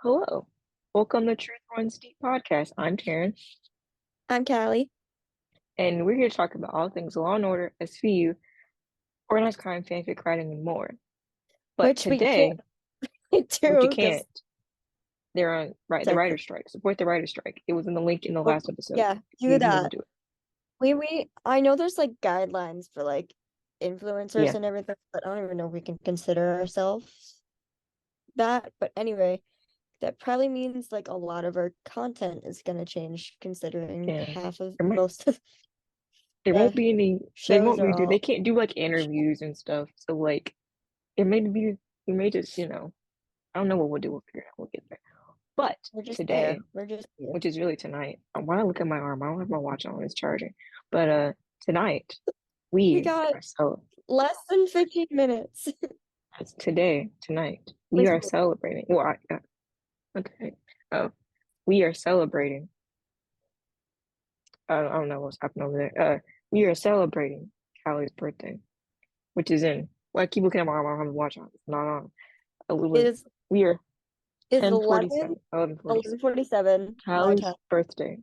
Hello. Welcome to Truth Runs Deep podcast. I'm Taryn, I'm Callie, and we're here to talk about all things Law and Order, SVU, organized crime, fanfic writing, and more. But which we can't today, what you do because can't, they're on the writer's strike. Support the writer's strike. It was in the link in the last episode. yeah, You do can listen that. to it. We I know there's like guidelines for like influencers Yeah, and everything, but I don't even know if we can consider ourselves that. But anyway, that probably means like a lot of our content is gonna change considering yeah. half of There might, most of there won't the be any. They shows won't are be do. They all can't do like interviews and stuff. So like, it may be. We may just I don't know what we'll do. We'll figure it out. We'll get there. But we're just there. today, We're just here. which is really tonight. When I look at my arm, I don't have my watch on, it's charging. But tonight We we got are so less than 15 minutes. tonight we Wait, are celebrating. Well, okay. Oh, we are celebrating. I don't know what's happening over there. We are celebrating Callie's birthday, which is in. Well, I keep looking at my arm. I don't have the watch on. It's not on. A little. is We are is 10:47, 11:47. 11:47 my Callie's time. birthday.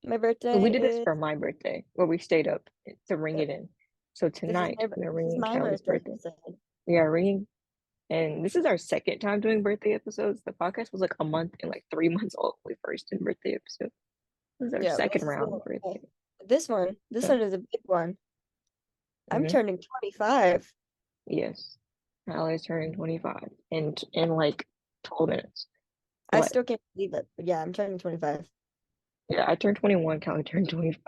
My So we birthday did this is for my birthday, where we stayed up to ring it in. So tonight we're this is ringing my Callie's birthday birthday. episode. We are ringing, and this is our second time doing birthday episodes. The podcast was like a month and like 3 months old when we first did birthday episode. This is our Yeah, second round of birthday. this So, one is a big one. I'm hmm turning 25. yes, Callie's turning 25 in like 12 minutes. I But still can't believe it, but yeah, I'm turning 25. yeah, I turned 21. Callie turned 25.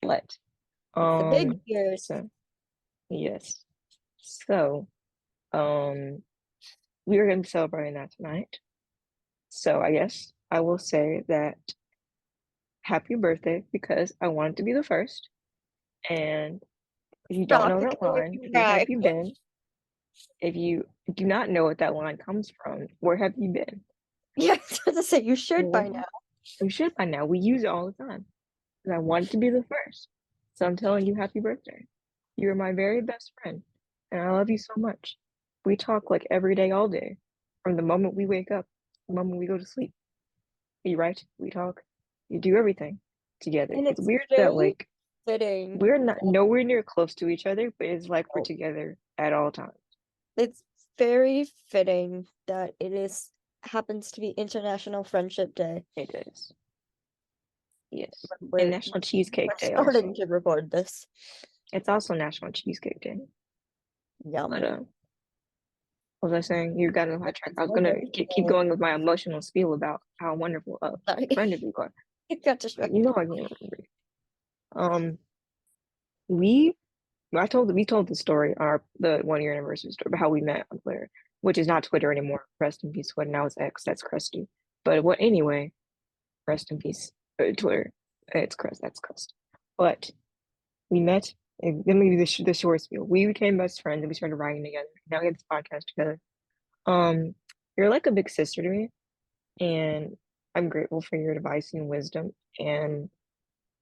But It's the big um, years. so yes, so um, we are going to be celebrating that tonight. So I guess I will say that happy birthday because I wanted to be the first. And if you don't Stop, know you're that gonna make line, me where have cry. you been? If you do not know what that line comes from, where have you been? Yeah, I was about to say you should by Well, now. you should by now. We use it all the time. And I wanted to be the first. So I'm telling you happy birthday. You're my very best friend. And I love you so much. We talk like every day, all day. From the moment we wake up, the moment we go to sleep. You write, we talk, you do everything together. And It's it's weird that very like fitting. we're not nowhere near close to each other, but it's like we're Oh, together at all times. it's very fitting that it is happens to be International Friendship Day. It is. Yes. And We're National Cheesecake we're Day starting also. to record this. It's also National Cheesecake Day. But Yum. what was I saying? You got on my track. It's I was my gonna keep birthday. going with my emotional spiel about how wonderful Sorry. friendly we are. I got You know distracted. I can't remember. Um we we told the story on our the 1 year anniversary story about how we met on Twitter, which is not Twitter anymore. Rest in peace, Twitter. Now it's X. That's crusty. But what anyway? Rest in peace, Twitter. It's crust. That's crust. But we met. And let me give you the short spiel. We became best friends and we started writing together. Now we have this podcast together. Um, you're like a big sister to me, and I'm grateful for your advice and wisdom. And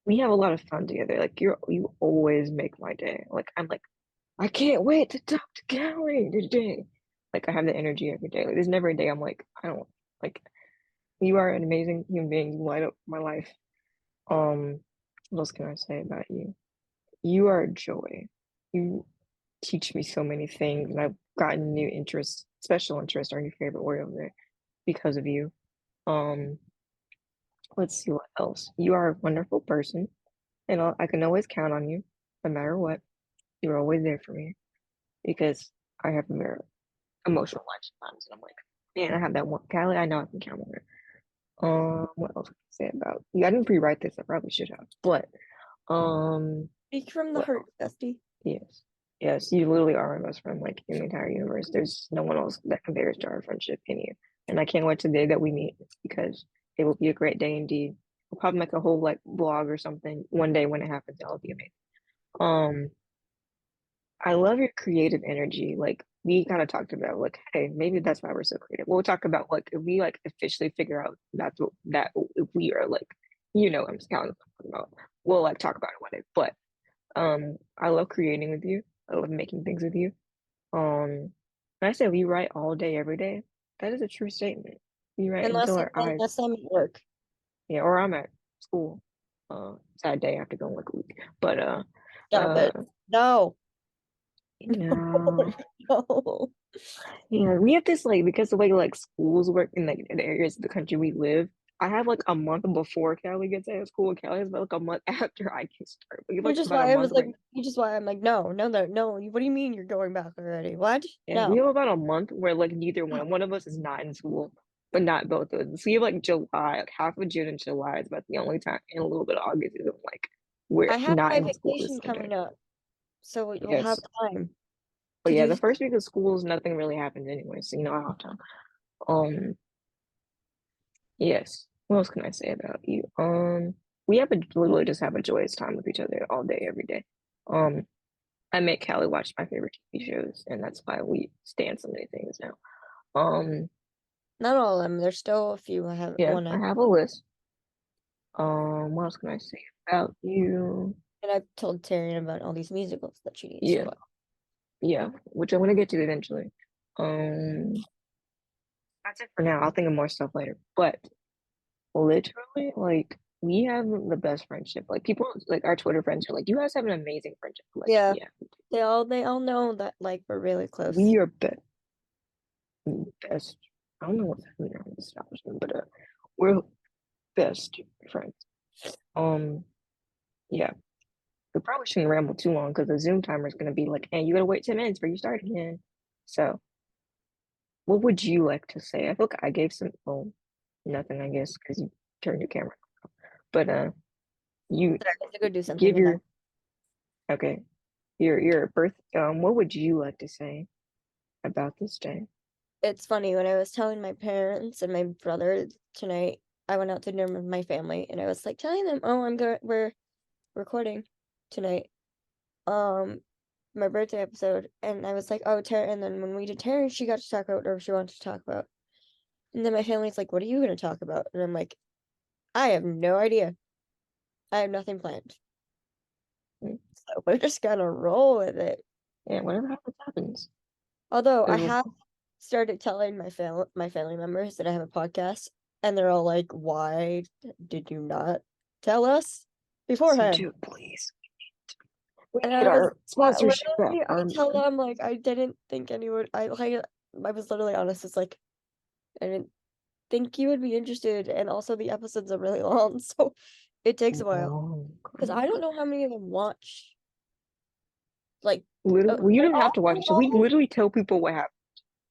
we have a lot of fun together. Like you always make my day. Like I'm like I can't wait to talk to Callie today. Like I have the energy every day. Like there's never a day I'm like, I don't like you are an amazing human being. You light up my life. What else can I say about you? You are a joy. You teach me so many things and I've gotten new interests, special interests are your favorite word over there because of you. Um, let's see what else. You are a wonderful person and I can always count on you no matter what. You're always there for me because I have a very emotional life sometimes. And I'm like, man, I have that one. Callie, I know I can count on her. What else can I say about you? I didn't pre-write this. I probably should have. But Speak from the what heart, else? bestie. Yes, yes, you literally are my best friend. Like in the entire universe, there's no one else that compares to our friendship in you. And I can't wait to the day that we meet because it will be a great day indeed. We'll probably make a whole like vlog or something one day when it happens. That'll be amazing. Um, I love your creative energy. Like we kind of talked about, like, hey, maybe that's why we're so creative. We'll talk about like if we like officially figure out that's what that if we are like, I'm just kind of talking about. We'll like talk about it one day. But I love creating with you. I love making things with you. When I say we write all day, every day, that is a true statement. You're right, Unless until our eyes. unless I'm at work. Yeah, or I'm at school. Sad day, I have to go in like a week. But Stop uh, it. No. no. No. Yeah, we have this like because the way like schools work in like the areas of the country we live. I have like a month before Callie gets out of school, and Callie has like a month after I can start. We have like Which is about a why I was month like, right. which is why I'm like, no, no, no, no. What do you mean you're going back already? What? Yeah, we No. have about a month where like neither one of us is not in school, but not both of us. So we have like July, like half of June and July is about the only time, and a little bit of August is like we're I have not my in school the vacation same coming day. up, so we'll have Yes, time but to yeah, do the stuff. first week of school is nothing really happens anyway, so you know I have time. Um, yes. What else can I say about you? We have a literally just have a joyous time with each other all day, every day. Um, I make Callie watch my favorite TV shows, and that's why we stand so many things now. Um, Not all of them. There's still a few I have yeah, one I have a list. What else can I say about you? and I've told Taryn about all these musicals that she needs to Yeah, watch. yeah, which I'm gonna get to eventually. That's it for now. I'll think of more stuff later. But literally, like we have the best friendship. Like people, like our Twitter friends are like, "You guys have an amazing friendship." Like, Yeah, yeah, they all know that like we're really close. we are best. I don't know what's happening around this establishment, but we're best friends. Um, yeah. We probably shouldn't ramble too long because the Zoom timer is gonna be like, "And you gotta wait 10 minutes before you start again." So, what would you like to say? I feel like I gave some, well, nothing, I guess, because you turned your camera. But you But I have to go do something give and then your okay, your birth. What would you like to say about this day? it's funny when I was telling my parents and my brother tonight, I went out to dinner with my family and I was like telling them, "Oh, we're recording tonight." Um, my birthday episode, and I was like, "Oh, Tara," and then when we did Tara, she got to talk about whatever she wanted to talk about. And then my family's like, "What are you going to talk about?" And I'm like, "I have no idea. I have nothing planned." Mm, So we're just gonna roll with it. yeah, whatever happens, happens. Although I 'Cause have started telling my family members that I have a podcast, and they're all like, "Why did you not tell us listen beforehand?" to it, please. We And need I was our sponsorship back. literally, I tell them like I didn't think anyone. I was literally honest. It's like I didn't think you would be interested, and also the episodes are really long, so it takes a while Oh, because I don't know how many of them watch. Like, literally, well, you they're don't have all to watch it. So we literally tell people what happened.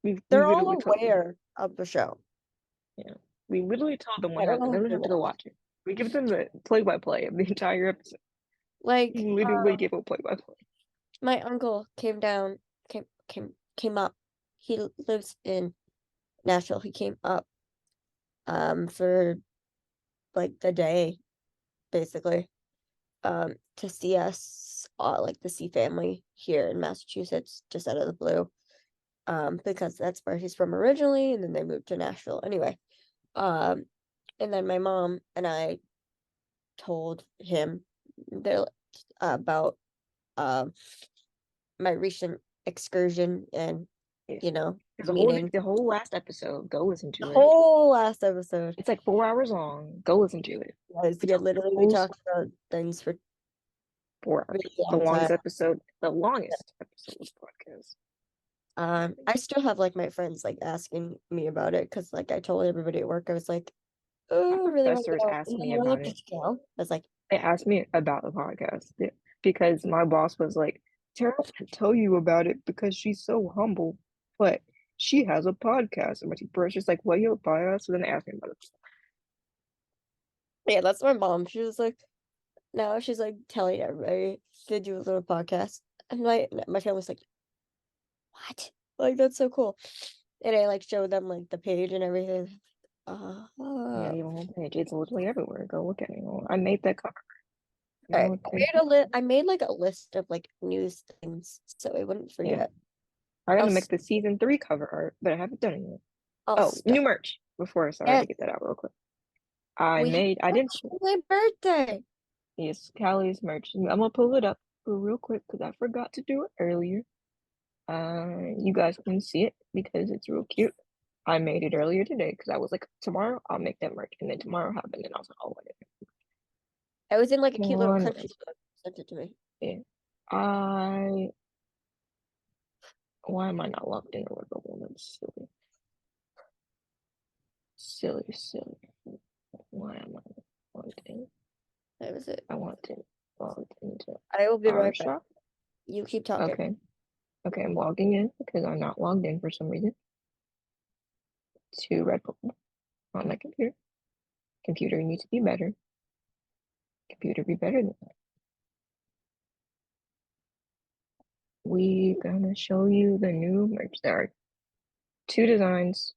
We they're all literally tell people. aware of the show. Yeah, we literally tell them what I don't happened. know They if don't they have to go watch. watch it. We give them the play-by-play of the entire episode. Like, We literally give a play-by-play. my uncle came up. He lives in Nashville. He came up for like the day, basically, to see us, like to see family here in Massachusetts, just out of the blue. Because that's where he's from originally, and then they moved to Nashville. Anyway, um, and then my mom and I told him there about um my recent excursion and Yes. you know There's a whole meeting the whole last episode. Go listen the to it. whole last episode. It's like 4 hours long. Go listen to it. Guys, We yeah, talked the literally we whole talked about things for 4 hours. really long time. The longest episode of the podcast. I still have like my friends like asking me about it because like I told everybody at work I was like, My oh, I really want to professors go. asked And then me they're like, about did it. you go? I was like, They asked me about the podcast because my boss was like, Tara can't tell you about it because she's so humble, but she has a podcast. And my teacher's just like, what, you have a podcast? So then they asked me about it. yeah, that's my mom. She was like, now she's like telling everybody to do a little podcast. And my family's like, what? Like that's so cool. And I like showed them like the page and everything. Yeah, All you have a homepage. It's literally everywhere. Go look at it. I made that cover. right. Go look I at it. made a list. I made like a list of like news things so I wouldn't Yeah. forget. I gotta I'll make the season 3 cover art, but I haven't done it yet. I'll Oh, stop. new merch. Before, sorry, I had Yes, to get that out real quick. we have I didn't, merch for my birthday. yes, Callie's merch. I'm gonna pull it up real quick because I forgot to do it earlier. You guys can see it because it's real cute. I made it earlier today because I was like, tomorrow I'll make that merch. And then tomorrow happened and I was like, oh, whatever. I was in like a Come cute little on. country store. Sent it to me. Yeah. I, why am I not logged in or whatever? That's silly. Silly, silly. Why am I logged in? That was it. I want to log into I will be our right back. shop. You keep talking. Okay. Okay, I'm logging in because I'm not logged in for some reason to Red Bull on my computer. Computer needs to be better. Computer be better than that. We gonna show you the new merch. There are two designs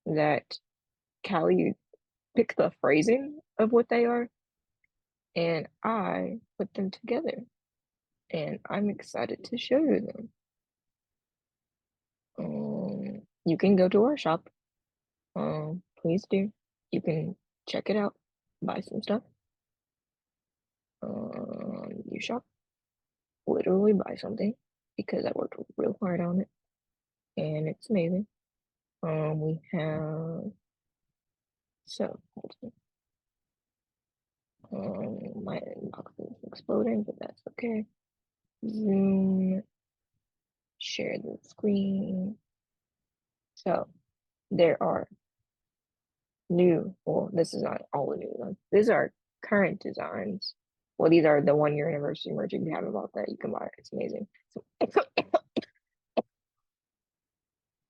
that Kalli picked the phrasing of what they are, and I put them together. And I'm excited to show you them. You can go to our shop. Please do. You can check it out, buy some stuff. You shop, literally buy something because I worked real hard on it, and it's amazing. We have so my inbox is exploding, but that's okay. Zoom, share the screen. So there are well, this is not all the new ones. These are current designs. Well, these are the 1 year anniversary merch. If you haven't bought that, you can buy it. It's amazing. So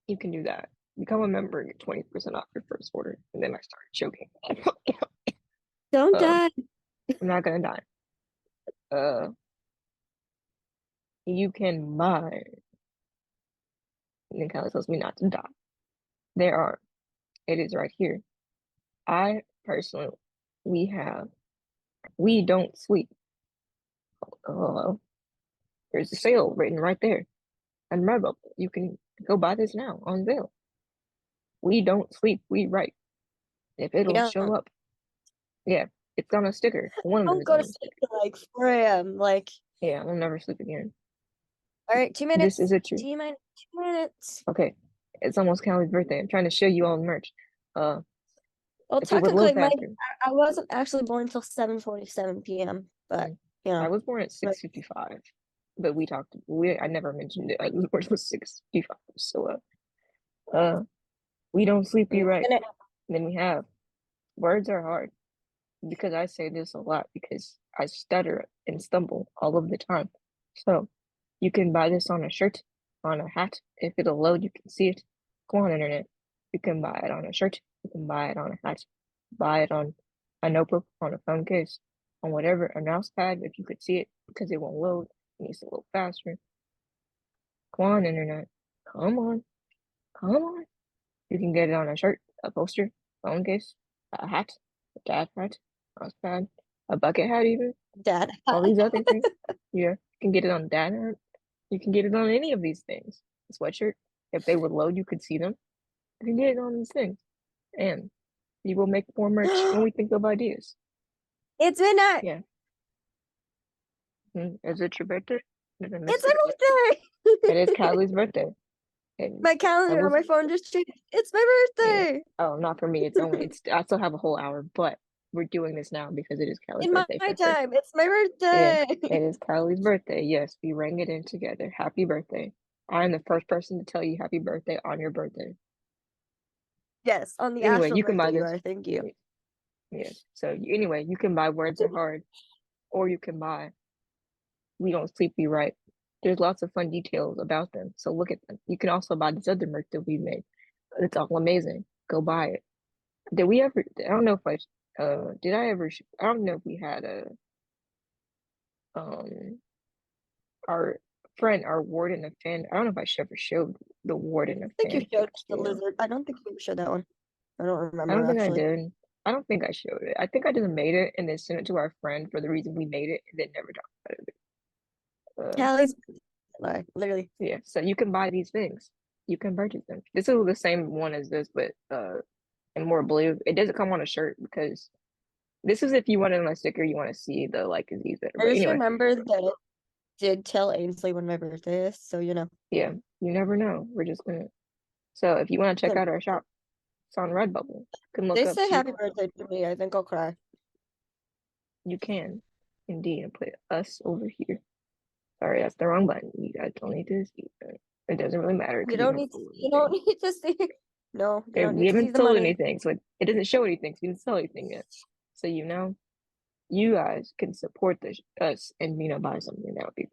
you can do that. Become a member and get 20% off your first order. And then I started choking. Don't um, die. I'm not gonna die. Uh, you can buy. And then Kelly tells me not to die. There are. It is right here. I personally, we have. We don't sleep. Oh, there's a sale written right there. And Redbubble. You can go buy this now on sale. We don't sleep. We write. If We it'll don't. show up, yeah, it's on a sticker. One of the Don't go to designs. sleep till like 4 a.m. Like, Yeah, I'll never sleep again. all right, 2 This is minutes. a true. T minus 2 minutes. Okay, it's almost Callie's birthday. I'm trying to show you all the merch. Uh, Well, if it would load technically, my faster. I wasn't actually born until 7:47 p.m. But Mm. you I know, was born at but 6:55, but we talked. I never mentioned it. I was born at 6:55. So we don't sleep. You right. minute. Then we have words are hard because I say this a lot because I stutter and stumble all of the time. So you can buy this on a shirt, on a hat. If it'll load, you can see it. Go on internet. You can buy it on a shirt. You can buy it on a hat. Buy it on a notebook, on a phone case, on whatever, a mouse pad if you could see it because it won't load. It needs to load faster. Come on, internet. Come on. Come on. You can get it on a shirt, a poster, phone case, a hat, a dad hat, mouse pad, a bucket hat even. Dad. All these other things. Yeah. You can get it on dad hat. You can get it on any of these things. A sweatshirt. If they would load, you could see them. You can get it on these things. And we will make more merch when we think of ideas. It's midnight. Yeah. Is it your birthday? Did I miss It's it? my It is birthday. Kylie's birthday. And My I calendar on was, my phone just changed. It's my yeah. birthday. Oh, not for me. I still have a whole hour, but we're doing this now because it is Kylie's In my birthday for her. time. It's my Yeah, birthday. it is Kylie's birthday. Yes, we rang it in together. Happy birthday. I'm the first person to tell you happy birthday on your birthday. Yes, on the Anyway, actual you can buy birthday you this. are. Thank you. Yes. So anyway, you can buy Words Are Hard, or you can buy We Don't Sleep, We Write. There's lots of fun details about them, so look at them. You can also buy this other merch that we made. It's all amazing. Go buy it. Did we ever? I don't know if did I ever? I don't know if we had um our our warden of fan. I don't know if I should ever showed the warden of I think you fan showed fix the video. lizard. I don't think you showed that one. I don't I remember don't think I actually. did. I don't think I showed it. I think I just made it and then sent it to our friend for the reason we made it and then never talked about it. Callie's like literally. Yeah, so you can buy these things. You can purchase them. This is the same one as this, but in more blue. It doesn't come on a shirt because this is if you want it on a sticker, you want to see the like disease better. I But just anyway, remembered that it did tell Ainsley when my birthday is, so you know. yeah, you never know. We're just gonna So if you want to check out our shop, it's on Redbubble. You can look They up say Sweet. happy birthday to me. I think I'll cry. You can indeed and put us over here. Sorry, that's the wrong button. You guys don't need to see it. It doesn't really matter You because we don't haven't need to, sold you don't anything. need to see. No, you don't We need to see haven't the sold money. anything, so it doesn't show anything. So we didn't sell anything yet. So you guys can support us and buy something. That would be great.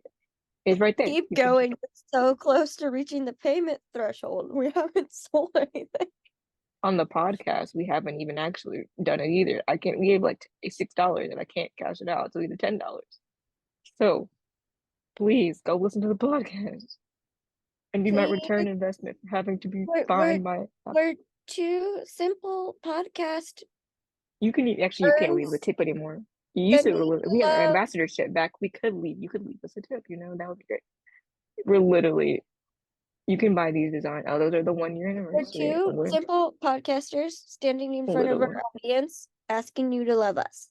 It's right there. Keep You can check going. It's so close to reaching the payment threshold. We haven't sold anything. on the podcast. We haven't even actually done it either. I can't. We gave like $6, and I can't cash it out. So either $10. So please go listen to the podcast and be my Please, return investment for having to be we're we're fined by. we're two simple podcast You can actually you can't leave a earns tip anymore. You used that to need we have our love. ambassadorship back. We could leave. You could leave us a tip. That would be great. We're literally you can buy these designs. Oh, those are the 1 year We're anniversary. two We're simple podcasters standing in front of our literally audience, asking you to love us.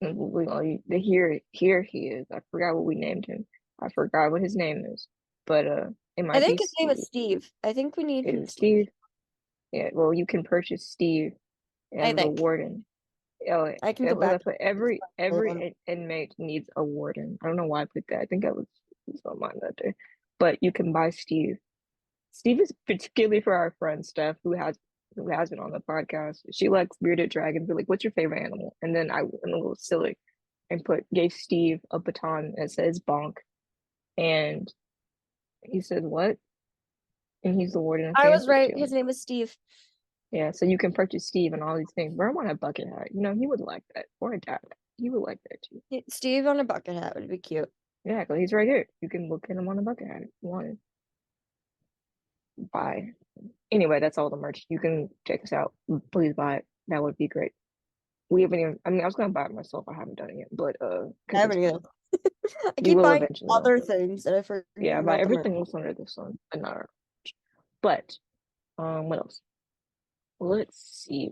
here he is. I forgot what we named him. I forgot what his name is, but it I might be think his name is Steve. Steve. I think we need Is him it Steve. Steve? Yeah. Well, you can purchase Steve I as the think warden. Oh, I can go I back put to inmate needs a warden. I don't know why I put that. I think I was on mine that day. But you can buy Steve. Steve is particularly for our friend Steph, who has been on the podcast. She likes bearded dragons. Be like, "What's your favorite animal?" And then I went a little silly and gave Steve a baton that says bonk, and he said what? And he's the warden of I was Kansas right. Jail. His name is Steve. Yeah, so you can purchase Steve and all these things. Burn on a bucket hat. He would like that. Or a dad. He would like that too. Steve on a bucket hat would be cute. Yeah, because he's right here. You can look at him on a bucket hat if you want to buy. Anyway, that's all the merch. You can check us out. Please buy it. That would be great. We haven't even, I mean, I was gonna buy it myself. I haven't done it yet, but I because it's haven't fun. either. I We keep will buying eventually though. other things and I forget Yeah, I buy about the merch. everything else under the sun, but not our merch. But what else? Let's see.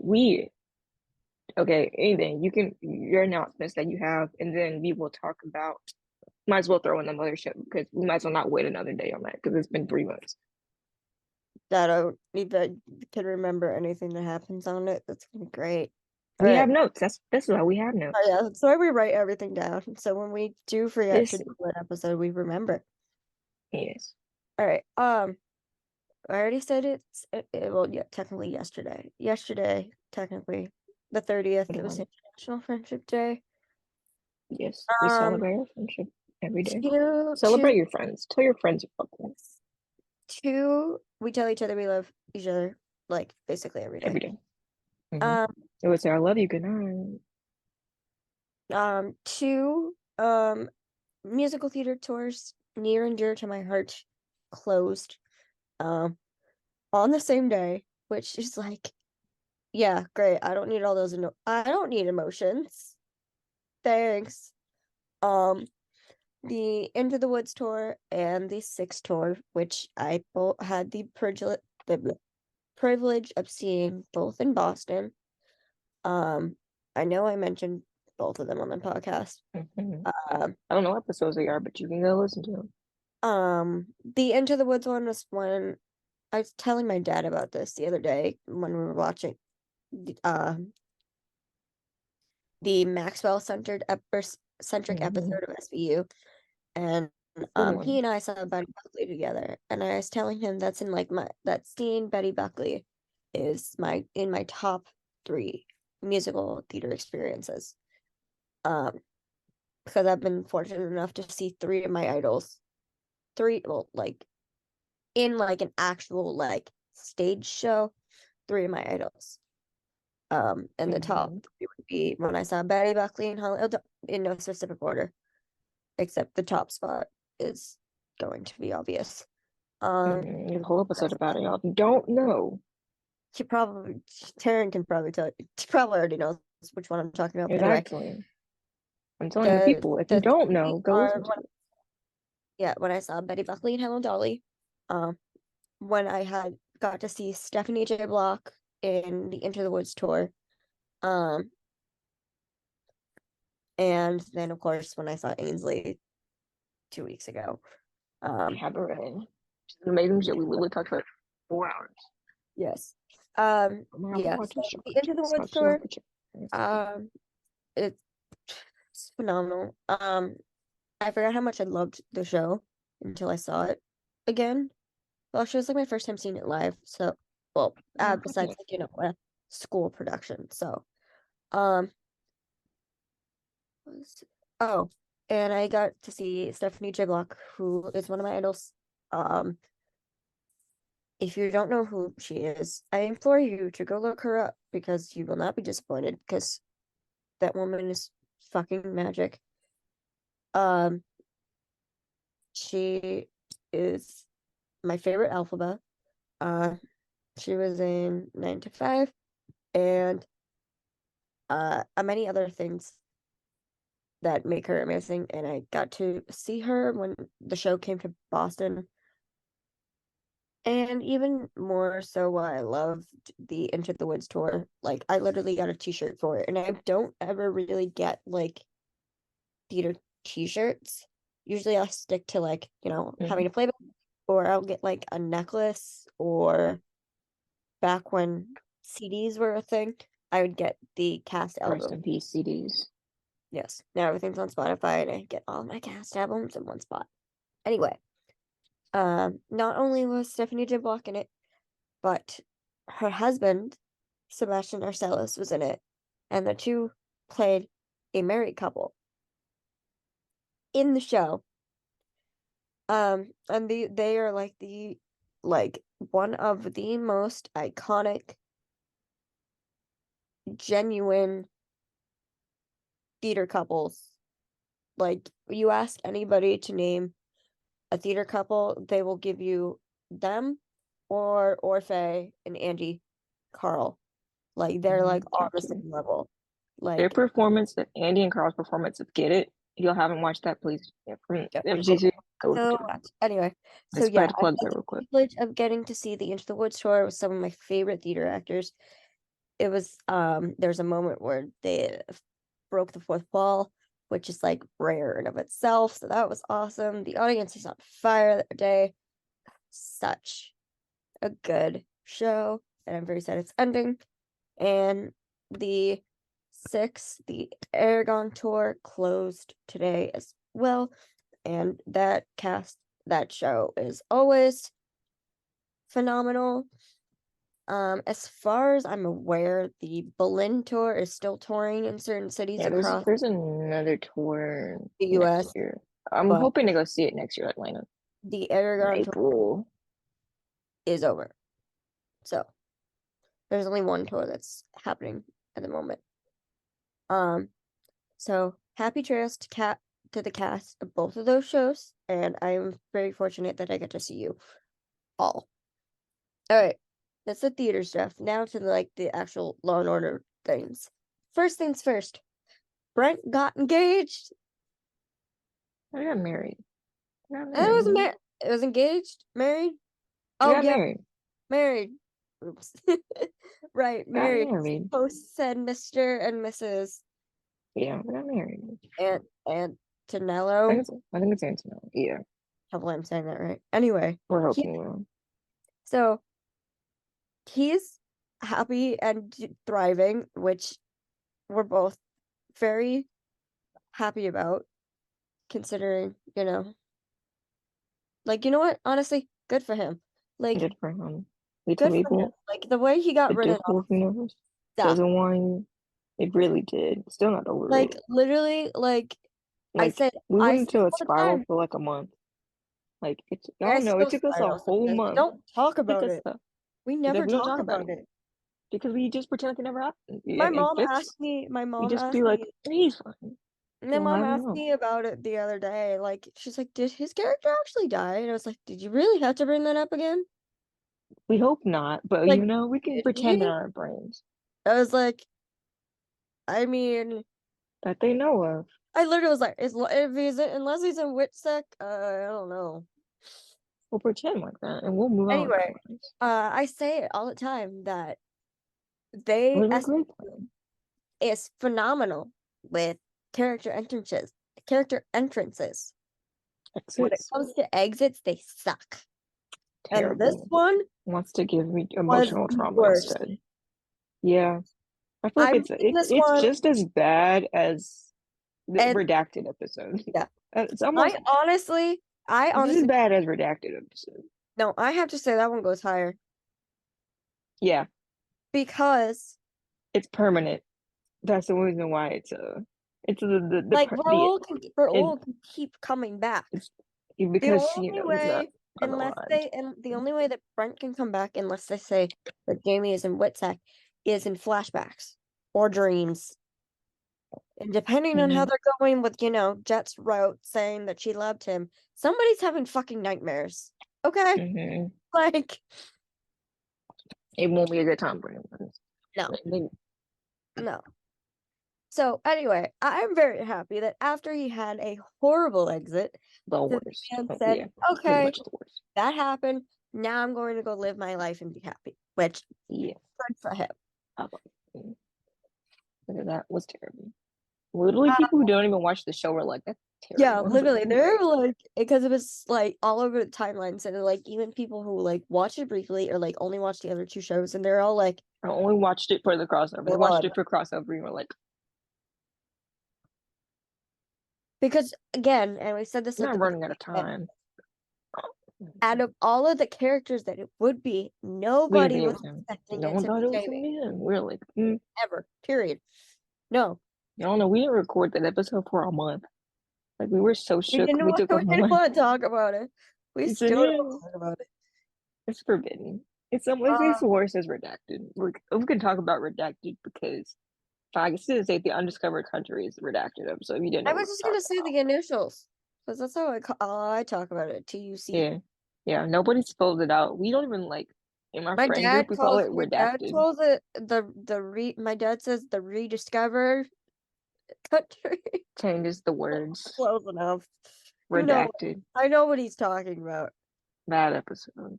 Okay, anything. You can your announcements that you have, and then we will talk about might as well throw in the mothership because we might as well not wait another day on that because it's been 3 months. I don't even can remember anything that happens on it. That's gonna be great. All We have right. notes. That's why we have Oh notes. yeah, that's why we write everything down. So when we do forget to This do an episode, we remember. is All right. I already said well, yeah, technically yesterday. Yesterday, technically, the 30th, what it was one. International Friendship Day. Yes, we Um, celebrate our friendship every day. two, Celebrate your friends. Tell your friends about them we tell each other we love each other like basically every day. every day. Um, It would say, "I love you." Good night. two, musical theater tours near and dear to my heart closed, on the same day, which is like, yeah, great. I don't need all those. I don't need emotions. Thanks. Um, the Into the Woods tour and the Six tour, which I both had the privilege of seeing both in Boston. I know I mentioned both of them on the podcast. Mhm. Um, I don't know what episodes they are, but you can go listen to them. the Into the Woods one was when I was telling my dad about this the other day when we were watching uh the Maxwell centric Mhm. episode of SVU, and Good he one. and I saw Betty Buckley together, and I was telling him that's in like that scene Betty Buckley is in my top three musical theater experiences. Um, because I've been fortunate enough to see three of my idols, well, like in like an actual like stage show, three of my idols. And the top Mhm. three would be when I saw Betty Buckley and Holly, in no specific order, except the top spot is going to be obvious. There's a whole episode about it, y'all. If you don't know, She probably Taryn can probably tell you. She probably already knows which one I'm talking about. But anyway, exactly. I'm telling the the people, if you the don't three know, go are listen to it. when I saw Betty Buckley and Hello Dolly, um, when I had got to see Stephanie J. Block in the Into the Woods tour, um, and then of course when I saw Ainsley 2 weeks ago. Um, Cabaret. It's an amazing show. We literally talked for 4 hours. Yes. I'm gonna have to Yeah. watch So it. Should the watch Into it. the So Woods I'm just gonna tour, watch it. um, it's phenomenal. I forgot how much I loved the show until I saw it again. Well, actually, it was like my first time seeing it live. So, well, I'm watching besides it. like, a school production. So, um, was- oh, and I got to see Stephanie J. Block, who is one of my idols. Um, if you don't know who she is, I implore you to go look her up because you will not be disappointed because that woman is fucking magic. Um, she is my favorite alphabet. Uh, she was in 9 to 5 and many other things that make her amazing. And I got to see her when the show came to Boston. And even more so, why I loved the Into the Woods tour. Like, I literally got a t-shirt for it. And I don't ever really get like theater t-shirts. Usually I'll stick to like, Mhm. having a playback, or I'll get like a necklace, or back when CDs were a thing, I would get the cast Rest album. in peace, CDs. Yes. Now everything's on Spotify and I get all my cast albums in one spot. Anyway, not only was Stephanie J. Block in it, but her husband, Sebastian Arcelus, was in it. And the two played a married couple in the show. And they are like one of the most iconic, genuine theater couples. Like, you ask anybody to name a theater couple, they will give you them or Orfeh and Andy Carl. Like, they're like on Top the two. same level. Their Like, performance, Andy and Carl's performance of Get It. If you haven't watched that, please, yeah, from yeah, MGC, go so to it. much. Anyway, I so yeah, spread I plug had there the real quick. privilege of getting to see the Into the Woods tour with some of my favorite theater actors. It was there's a moment where they broke the fourth wall, which is like rare in of itself. So that was awesome. The audience is on fire that day. Such a good show, and I'm very sad it's ending. And the the Aragon tour closed today as well. And that show is always phenomenal. As far as I'm aware, the Berlin tour is still touring in certain cities Yeah, there's across there's another tour the next US, year. I'm but hoping to go see it next year, Atlanta, the in Aragon tour April. is over. So there's only one tour that's happening at the moment. Um, so happy trails to the cast of both of those shows, and I'm very fortunate that I get to see you all. All right, that's the theater stuff. Now to like the actual Law and Order things. First things first, Brent got engaged. I got married. I got And it was married. it was engaged, married. We Oh got yeah, married. married. Oops. Right, Got married. married. Post said Mr. and Mrs. Yeah, we got married. and I Tonello. think it's Antonella. Yeah, Hopefully I'm saying that right. Anyway, we're he hoping we will. so he's happy and thriving, which we're both very happy about, considering, like, you know what? Honestly, good for him. Like, Good for him. We tell good for him. people Like, the way he got the written Dick off Wolf universe stuff. doesn't want you. It really did. Still not over Like, it. literally, like, I Like said, we I went say into a all the spiral time, for like a month. Like it's you y'all guys know it still took us a spiral whole sometimes. We month. don't talk It took about us it. to We because never we don't talk talk about about it it. because we just pretend like it never happened. My And mom fifth, asked me, my we mom just be asked like, me, he's fine. and then We'll mom have him asked know. me about it the other day. Like, she's like, did his character actually die? And I was like, did you really have to bring that up again? We hope not, but Like, we can did pretend in he? our brains I was like, I mean, that they know of. I literally was like, if he's unless he's in Witsec, I don't know. We'll pretend like that and we'll move on with Anyway, our lives. I say it all the time that It they was a S great plan. is phenomenal with character entrances. When it Exits. comes to exits, they suck. And this Terrible. one Wants to give me was emotional the trauma worst. instead. Yeah. I feel like I'm it's reading it's this it's one, just as bad as the and redacted episode. yeah, It's almost I just as honestly, bad as redacted episode. no, I have to say that one goes higher Yeah, because, it's permanent. That's the reason why it's like, the it Raoul can keep coming back. it's The because only he's not way, unaligned. the only way that Brent can come back, unless they say that Jamie is in Witsack, is in flashbacks or dreams. And depending on how Hmm. they're going with, Jet's route saying that she loved him, somebody's having fucking nightmares. Okay? Hmm. Like, It won't be a good time for him. no, Like, no. So, anyway, I'm very happy that after he had a horrible exit, the the worst. man Oh, said, yeah, pretty okay, much the worst. that happened. Now I'm going to go live my life and be happy, which, Yeah, good for him. how about that was terrible. Literally, Uh, people who don't even watch the show are like, "That's yeah, terrible." literally, they're like, because it was like all over the timelines, and like even people who like watch it briefly or like only watch the other two shows, and they're all like, I only watched it for the crossover. They watched God. it for crossover and were like, Because again, and we said this "I'm at not the running out beginning, of time." out of all of the characters that it would be, We didn't nobody think it was was him. expecting No it one to thought be it was gonna Jamie. be him. We were like, Ever. Period. No. I don't know. We didn't record that episode for a month. Like we were so We shook. didn't We want took a we didn't month. want to talk about it. We We said, still "Yeah, don't talk about it. it's forbidden." It's Uh, worse as redacted. We can talk about redacted because I guess to say the undiscovered country is the redacted episode. If you didn't I know what was we just were gonna talking say about. the initials. Because that's how I talk about it. TUC. Yeah, yeah. Nobody spelled it out. We don't even like in my friend group. We call it My dad redacted. calls it my dad says the rediscovered country. Changes the words. Close enough. You know, Redacted. I know what he's talking about. Bad episode.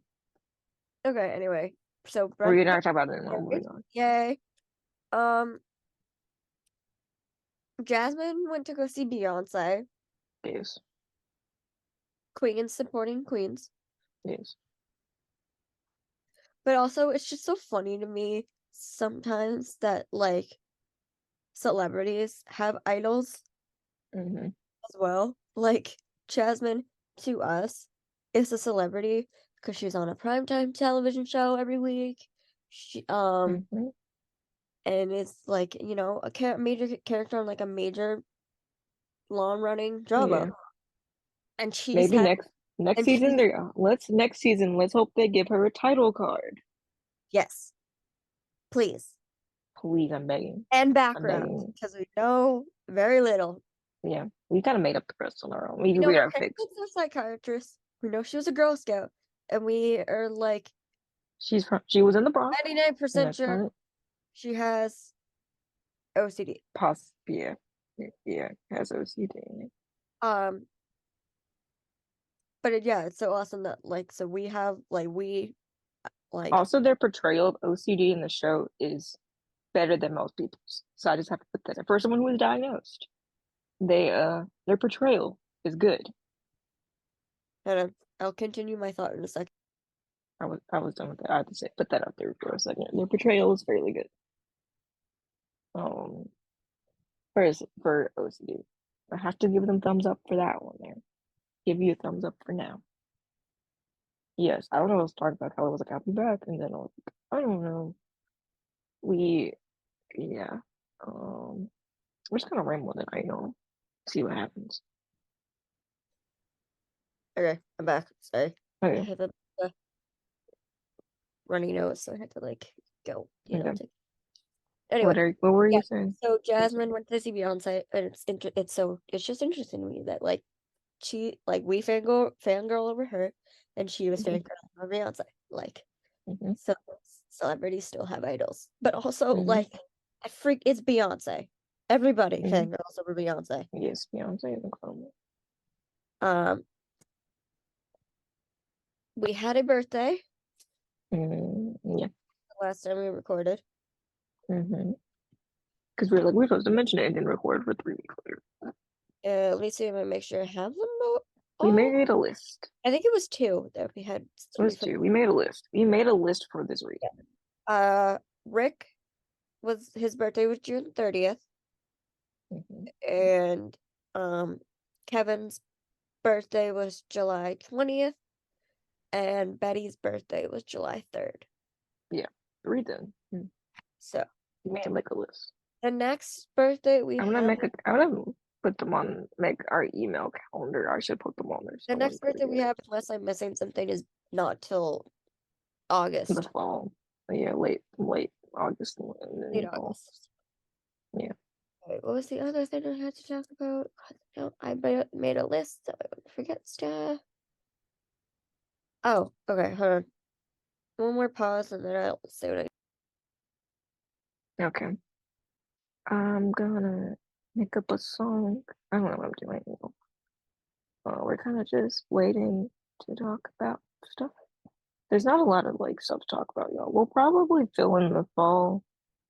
Okay, anyway. So We're Brent not got talking about it anymore. married. Moving on. Yay. Um, Jasmine went to go see Beyonce. Yes. Queen supporting queens. Yes. But also it's just so funny to me sometimes that like celebrities have idols Hmm. as well. Like Jasmine to us is a celebrity because she's on a primetime television show every week. She Hmm. and it's like, a major character on like a major long running drama. Yeah. And she's Maybe had next and season. she's There. Let's next season. Let's hope they give her a title card. yes, please. Please, I'm begging. And I'm background begging. because we know very little. Yeah. We kind of made up the rest on our own. We We know her got fixed. parents are psychiatrists. We know she was a Girl Scout, and we are like She was in the Bronx, and 99% that's sure kind she has OCD. yeah, yeah, has OCD. Um, but yeah, it's so awesome that so we have like Also, their portrayal of OCD in the show is better than most people's. So I just have to put that in. For someone who was diagnosed, their portrayal is good. and I'll continue my thought in a second. I was done with that. I have to say put that out there for a second. Their portrayal is fairly good. Um, for OCD, I have to give them thumbs up for that one. There, give you a thumbs up for now. Yes, I don't know. Let's talk about how I was like, I'll be back, and then I was like, I don't know. We, yeah. Um, we're just gonna ramble tonight, see what happens. Okay, I'm back. Sorry, I Okay, have a runny nose, so I had to go. okay. Anyway, What were yeah. you saying? So Jasmine went to see Beyonce, and it's just interesting to me that she we fangirl over her, and she was Hmm. fangirl over Beyonce. Hmm. So celebrities still have idols, but also Hmm. it's Beyonce. Everybody Hmm. fangirls over Beyonce. Yes, Beyonce is incredible. Um, we had a birthday Yeah. the last time we recorded. Hmm. Because we were like, we're supposed to mention it and then record for 3 weeks later. Let me see if I make sure I have them. We Oh, made a list. I think it was two that we had. It was two. We made a list. We made a list for this reason. Rick was his birthday was June 30th, Hmm. and Kevin's birthday was July 20th, and Betty's birthday was July 3rd. Yeah, three then. So We made like a list. the next birthday we have, I'm gonna put them on make our email calendar. I should put them on there the so when next birthday they we have, unless I'm missing something, is not till the August, fall. Yeah, late August and late then fall. August. Yeah. Wait, what was the other thing I had to talk about? No, I made a list so I wouldn't forget stuff. Oh, okay, hold on. One more pause and then I'll say what I. Okay. I'm gonna make up a song. I don't know what I'm doing. We're kind of just waiting to talk about stuff. There's not a lot of like stuff to talk about, y'all. We'll probably fill in the fall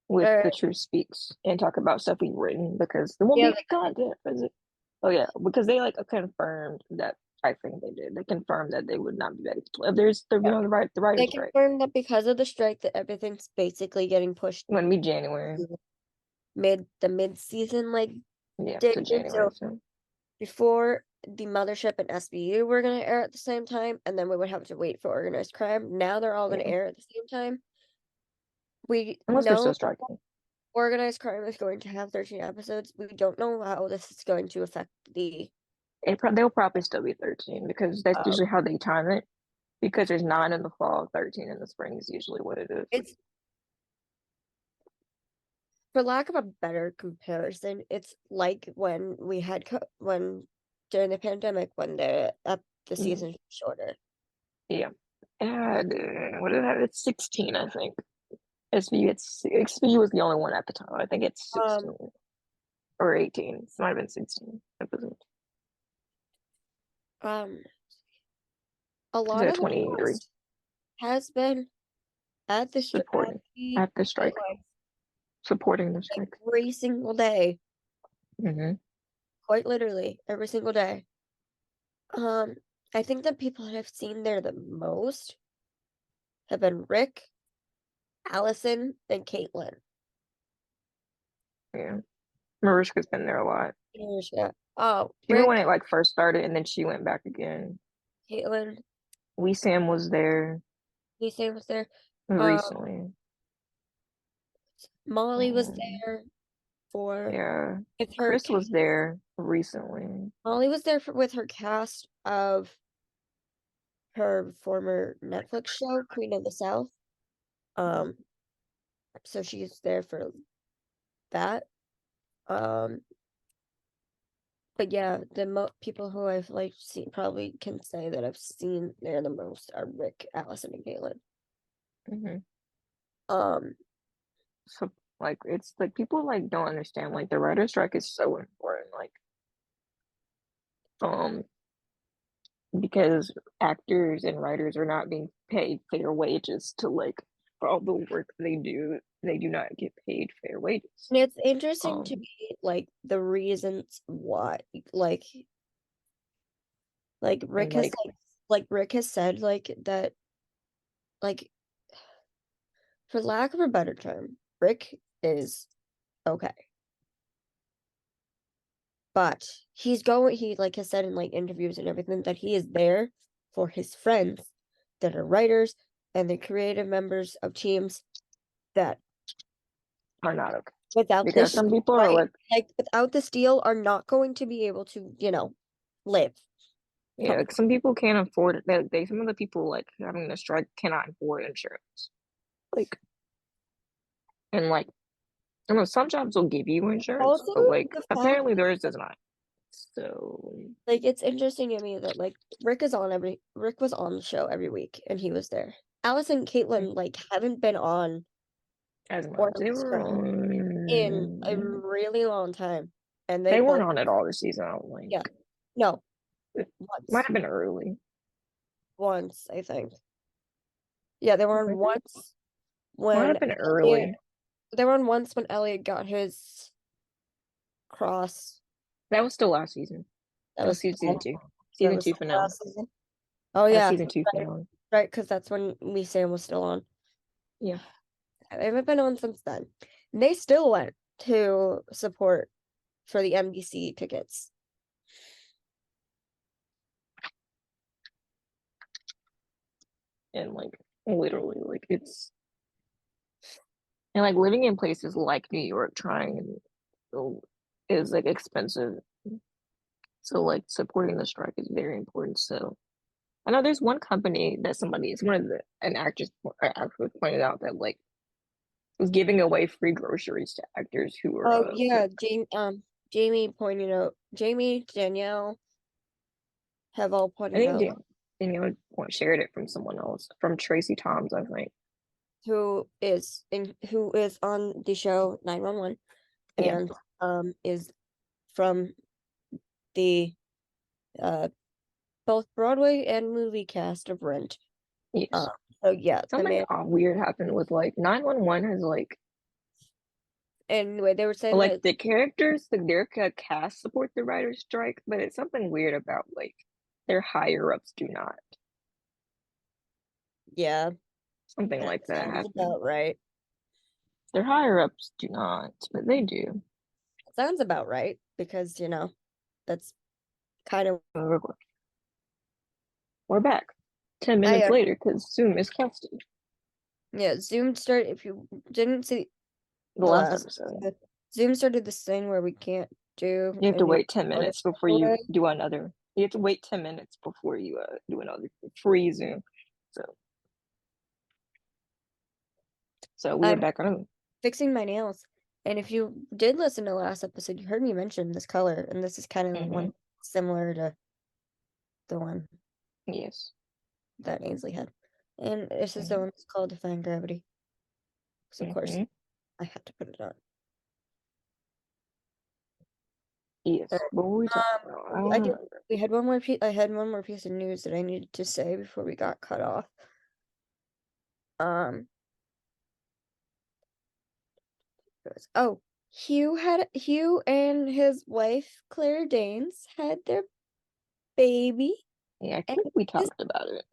with All the right. Truth Speaks and talk about stuff we've written because there won't Yeah, be content. Oh yeah, because they like confirmed that I think they did. They confirmed that they would not be ready for 12. There's yeah. the They writers strike. confirmed that because of the strike that everything's basically getting pushed It's gonna be January. to mid-season like Yeah, date. to January. So So before the Mothership and SBU were gonna air at the same time, and then we would have to wait for organized crime. Now they're all gonna yeah, air at the same time. We unless they're still know striking. organized crime is going to have 13 episodes. We don't know how this is going to affect the They'll probably still be 13 because that's um usually how they time it. Because there's 9 in the fall, 13 in the spring is usually what it is. it's for lack of a better comparison, it's like when we had when during the pandemic when the Mm, season was shorter. yeah. And what did it have? It's 16, I think. SVU was the only one at the time. I think it's Um 16 or 18. It might have been 16 episodes. um a Is lot it of the 23? cast has been at at Supporting the at the strike, sidelines supporting the strike. every single day, Hmm. quite literally every single day. Um, I think the people that I've seen there the most have been Rick, Allison, and Caitlin. Yeah. Mariska's been there a lot. Yeah. Oh, Even when Rick, it like first started and then she went back again. Caitlin, Lee Sam was there Ethan was there. Um, recently. Molly was Um, there for yeah. with her Chris was cast. there recently. Molly was there with her cast of her former Netflix show, Queen of the South. Um, so she's there for that. Um, but yeah, the people who I've like seen probably can say that I've seen there the most are Rick, Allison, and Caitlin. Hmm. Um, So like it's like people like don't understand like the writer's strike is so important. Like um because actors and writers are not being paid fair wages to like for all the work they do. They do not get paid fair wages. and it's interesting to Um me like the reasons why, like like and Rick has like Rick has said like that like for lack of a better term, Rick is okay. But he like has said in like interviews and everything that he is there for his friends that are writers and the creative members of teams that are not okay. without Because this some people are right, like like without this deal are not going to be able to, live yeah, like comfortably. some people can't afford it. Some of the people like having the strike cannot afford insurance. Like and like I know some jobs will give you insurance, Also, but like the fact apparently theirs does not. So like it's interesting to me that like Rick was on the show every week and he was there. Alice and Caitlin like haven't been on as much. Organized Crime in a really long time. And they They weren't both, on it all this season, I don't think. yeah, no, It might once, have been early. once, I think. Yeah, they were I on think once might when have been Elliot, early. they were on once when Elliot got his cross. That was still last season. That That was was, season two. That Season was two the finale. last season. Oh That's yeah, season two right, finale. right, because that's when Lee Sam was still on. Yeah. They haven't been on since then. And they still went to support for the NBC tickets. And like literally, like it's and like living in places like New York, trying is like expensive. So like supporting the strike is very important. So I know there's one company that somebody, it's one of the an actress actually pointed out that like was giving away free groceries to actors who were Oh yeah, sick. Jamie pointed out, Jamie, Danielle have all I pointed think out Danielle shared it from someone else, from Tracy Toms, I think. who is on the show 911 Yeah. and is from the uh both Broadway and movie cast of Rent. Yes. Um, so yeah, the Something man. weird happened with like 911 has like Anyway, they were saying like that the characters, their cast support the writer's strike, but it's something weird about like their higher ups do not. yeah, Something that like that sounds happened. about right. Their higher ups do not, but they do. Sounds about right because that's kind of We're back 10 I minutes later because Zoom is custody. yeah, Zoom started if you didn't see The the last last episode. Zoom started this thing where we can't do You have to any wait 10 other minutes stuff before you away. do another. You have to wait 10 minutes before you do another free Zoom. So we are I'm back on. fixing my nails. And if you did listen to the last episode, you heard me mention this color, and this is kind of the Mm-hmm. one similar to the one Yes. that Ainsley had. And this is the Mm-hmm. one that's called Defying Gravity. So of course Mm-hmm. I had to put it on. Yes. What were we talking about? I don't I did. remember. We had one more piece. I had one more piece of news that I needed to say before we got cut off. Um. Oh, Hugh and his wife Claire Danes had their baby, Yeah, I and think we this, talked about it.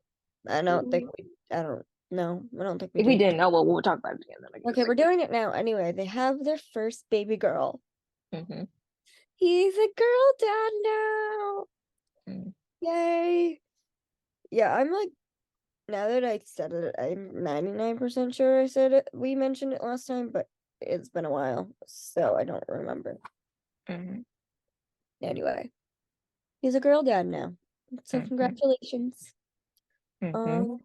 I don't think we. I don't know. I don't think we If we did. didn't, oh well, we'll talk about it again then, I Okay, guess. we're doing it now. Anyway, they have their first baby girl. Mm-hmm. He's a girl dad now. Mm-hmm. Yay! Yeah, I'm like now that I said it, I'm 99% sure I said it. We mentioned it last time, but it's been a while, so I don't remember. Mm-hmm. Anyway, he's a girl dad now. So Mm-hmm. congratulations. Mm-hmm. Um,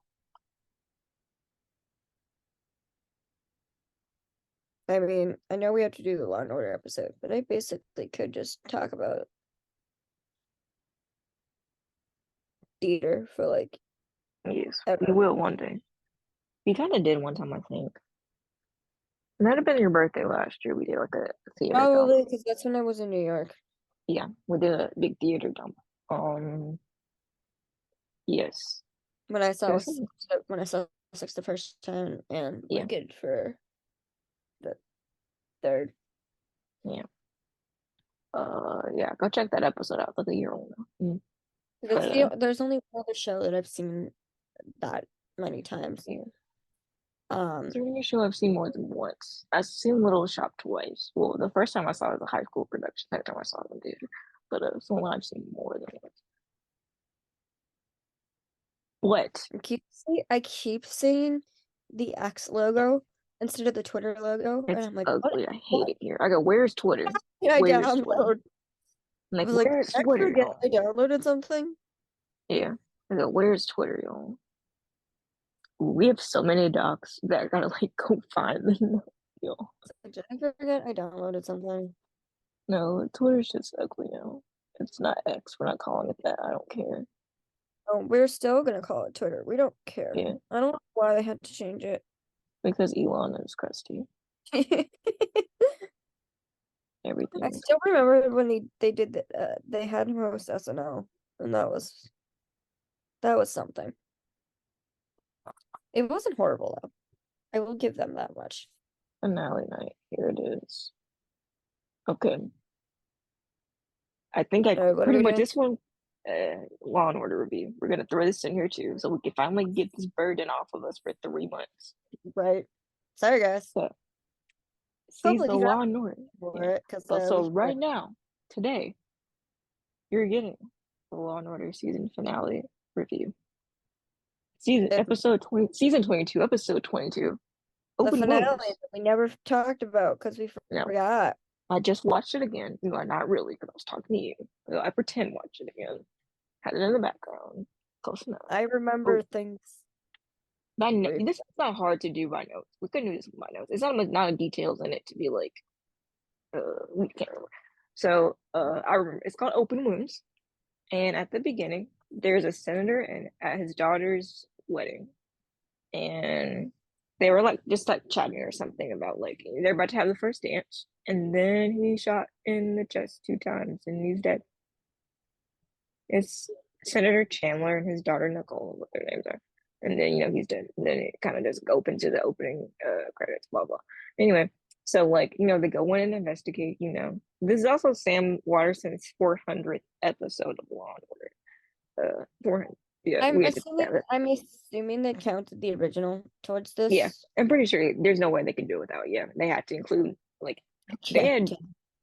I mean, I know we have to do the Law and Order episode, but I basically could just talk about theater for like Yes, we ever. will one day. We kind of did one time, I think. It might have been your birthday last year. We did like a theater dump. Probably because that's when I was in New York. Yeah, we did a big theater dump. Yes. When I saw There's some, when I saw Six the first time and yeah, Wicked for the third. yeah. Yeah, go check that episode out, like a year old now. But There's only one other show that I've seen that many times. yeah. Is Um, there any show I've seen more than once? I've seen Little Shop twice. Well, the first time I saw it was a high school production. Second time I saw it in theater. But it's the one I've seen more than once. What? I keep seeing the X logo instead of the Twitter logo, and It's I'm like, what? ugly. I hate What it here. I go, where's Twitter? did I Where's Twitter? I'm download? I like, was like, did where's I Twitter, forget y'all? I downloaded something? Yeah. I go, where's Twitter, y'all? We have so many docs that I gotta like go find them. Y'all. Did I forget I downloaded something? No, Twitter's just ugly now. It's not X. We're not calling it that. I don't care. Oh, we're still gonna call it Twitter. We don't care. Yeah, I don't know why they had to change it. because Elon is crusty. I Everything. still remember when they did they had him host SNL, and that was something. It wasn't horrible though. I will give them that much. Finale night. Here it is. Okay. I think I What are pretty we much doing? this one. Law and Order review. We're gonna throw this in here too, so we can finally get this burden off of us for 3 months. Right. Sorry, guys. So, Hopefully season you of Law got and Order. for Yeah. it, because we So can right now, today, you're getting the Law and Order season finale review. it's Season 22, episode 22. the Open finale wounds. that we never talked about because we Now, forgot. I just watched it again. Not really, because I was talking to you. I pretend watch it again. Had it in the background. Close enough. I remember Oh, things this is not hard to do by notes. We can do this by notes. It's not details in it to be like, we can't remember. So, I remember it's called Open Wounds. And at the beginning, there's a senator and at his daughter's wedding. And they were like just like chatting or something about like they're about to have the first dance. And then he shot in the chest 2 times and he's dead. It's Senator Chandler and his daughter Nicole, what their names are. And then he's dead. And then it kind of just open to the opening credits, blah blah. Anyway, so like they go in and investigate. This is also Sam Waterston's 400th episode of Law and Order. 400. Yeah, I'm we had to. assuming I'm assuming they counted the original towards Yeah, this. I'm pretty sure there's no way they can do it without. Yeah, they had to include like they Yeah. had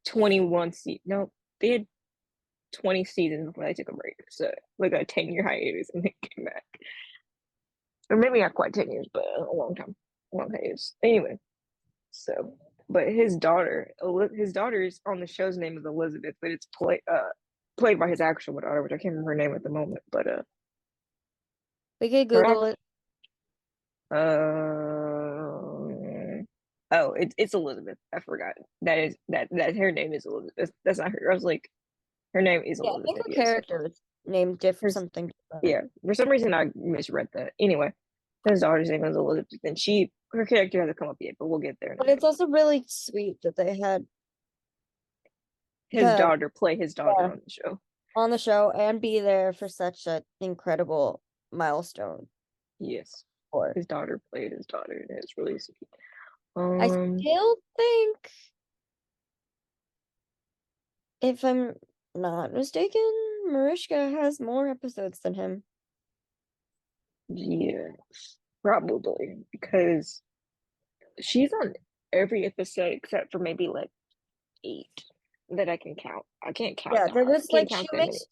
21 no, they had 20 seasons before they took a break. So like a 10-year hiatus and they came back. Or maybe not quite 10 years, but a long time. A long hiatus. Anyway, so but his daughter's on the show's name is Elizabeth, but it's played by his actual daughter, which I can't remember her name at the moment, but We could her Google it. oh, it's Elizabeth. I forgot. That her name is Elizabeth. That's not her. I was like, her name is Yeah, I think Elizabeth. her Yes. character is named different Hers, something different. yeah. For some reason, I misread that. Anyway, his daughter's name is Elizabeth, and her character hasn't come up yet, but we'll get there in a But it's minute. also really sweet that they had His the daughter play his daughter on the show. on the show and be there for such an incredible milestone Yes, for. his daughter played his daughter, and it's really sweet. I still think, if I'm not mistaken, Mariska has more episodes than him. Yes, probably because she's on every episode except for maybe like 8 that I can count. I can't count Yeah, that. there I was can't like she count that many. missed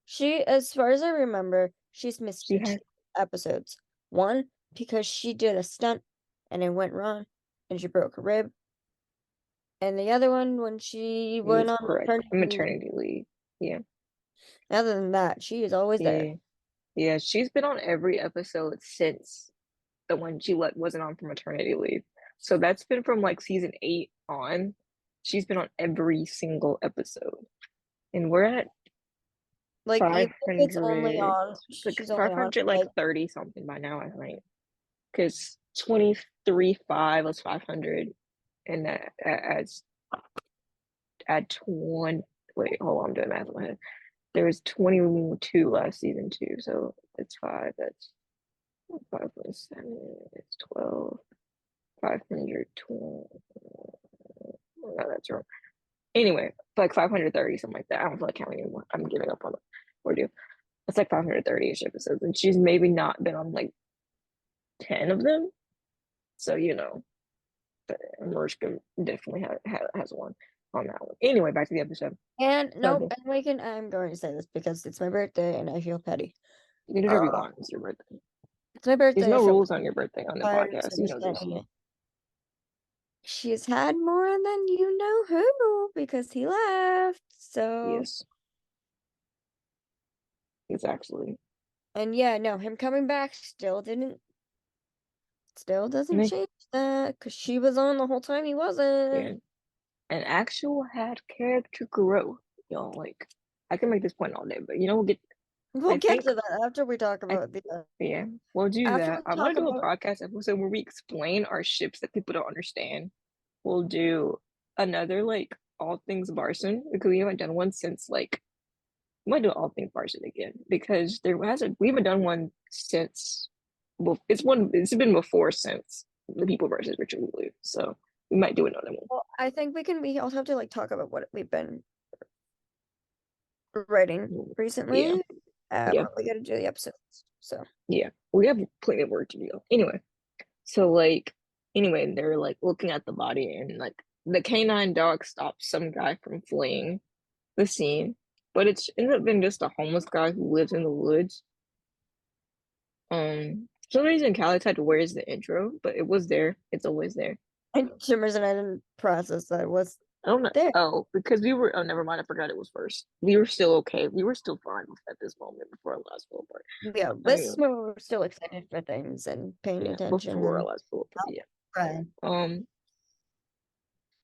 she as far as I remember, she's missed She 2 has episodes. One because she did a stunt and it went wrong and she broke a rib. And the other one when she went is on correct. maternity leave. Maternity leave. Yeah. Other than that, she is always there. Yeah. Yeah. She's been on every episode since the one she wasn't on for maternity leave. So that's been from like season 8 on. She's been on every single episode. And we're at Like even if it's only 500, on, like she's only on 500, for like like 30 something by now, I think. Because 23.5 was 500, and that adds add 20. Wait, hold on, I'm doing math in my head. There was 22 last season too, so it's 5. That's 5.7. It's 12. 520. No, that's wrong. Anyway, like 530, something like that. I don't feel like counting anymore. I'm giving up on it. Or do. It's like 530-ish episodes, and she's maybe not been on like 10 of them. So, Mariska definitely has one on that one. Anyway, back to the episode. and nope, So and I'm going to say this because it's my birthday and I feel petty. you can do whatever you want. It's your birthday. It's my There's birthday, I no feel rules on your birthday on the tired podcast. You of know this. saying it. She's had more than you know who because he left. So, Yes, it's actually. and yeah, no, him coming back still doesn't change that because she was on the whole time he wasn't. Yeah, an actual had character growth. Like I can make this point all day, but we'll get. We'll I get think to that after we talk I about the yeah, we'll do after we that. I talk want to do a about podcast episode where we explain our ships that people don't understand. We'll do another like all things Barson because we haven't done one since like we might do all things Barson again because we haven't done one since well it's been before since the people versus Richard Lulu. So we might do another one. well, I think we also have to like talk about what we've been writing Yeah, recently. yeah, But we gotta do the episodes. So yeah. We have plenty of work to do. Anyway, so like, anyway, they're like looking at the body, and like the canine dog stops some guy from fleeing the scene, but it's ended up being just a homeless guy who lives in the woods. For some reason Callie had to where's the intro, but it was there. It's always there. and for some reason I didn't process that it was I don't know. there. Oh, because we were. Oh, never mind. I forgot it was first. We were still okay. We were still fine at this moment before our last full part. Yeah, I this is mean, when we're still excited for things and paying yeah, attention before our and last full part. Yeah. right. Um,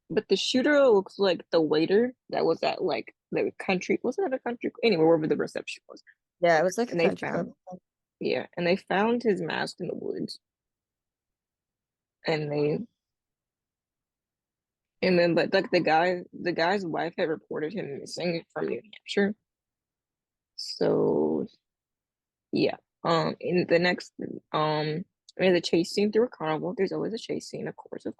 but the shooter looks like the waiter that was at like the country. Wasn't it a country? Anyway, wherever the reception was, Yeah, it was like a and they country club. found. Yeah, and they found his mask in the woods, and they and then but like the guy's wife had reported him missing from New Hampshire. So yeah. In the next I mean the chase scene through a carnival, there's always a chase scene, of course, there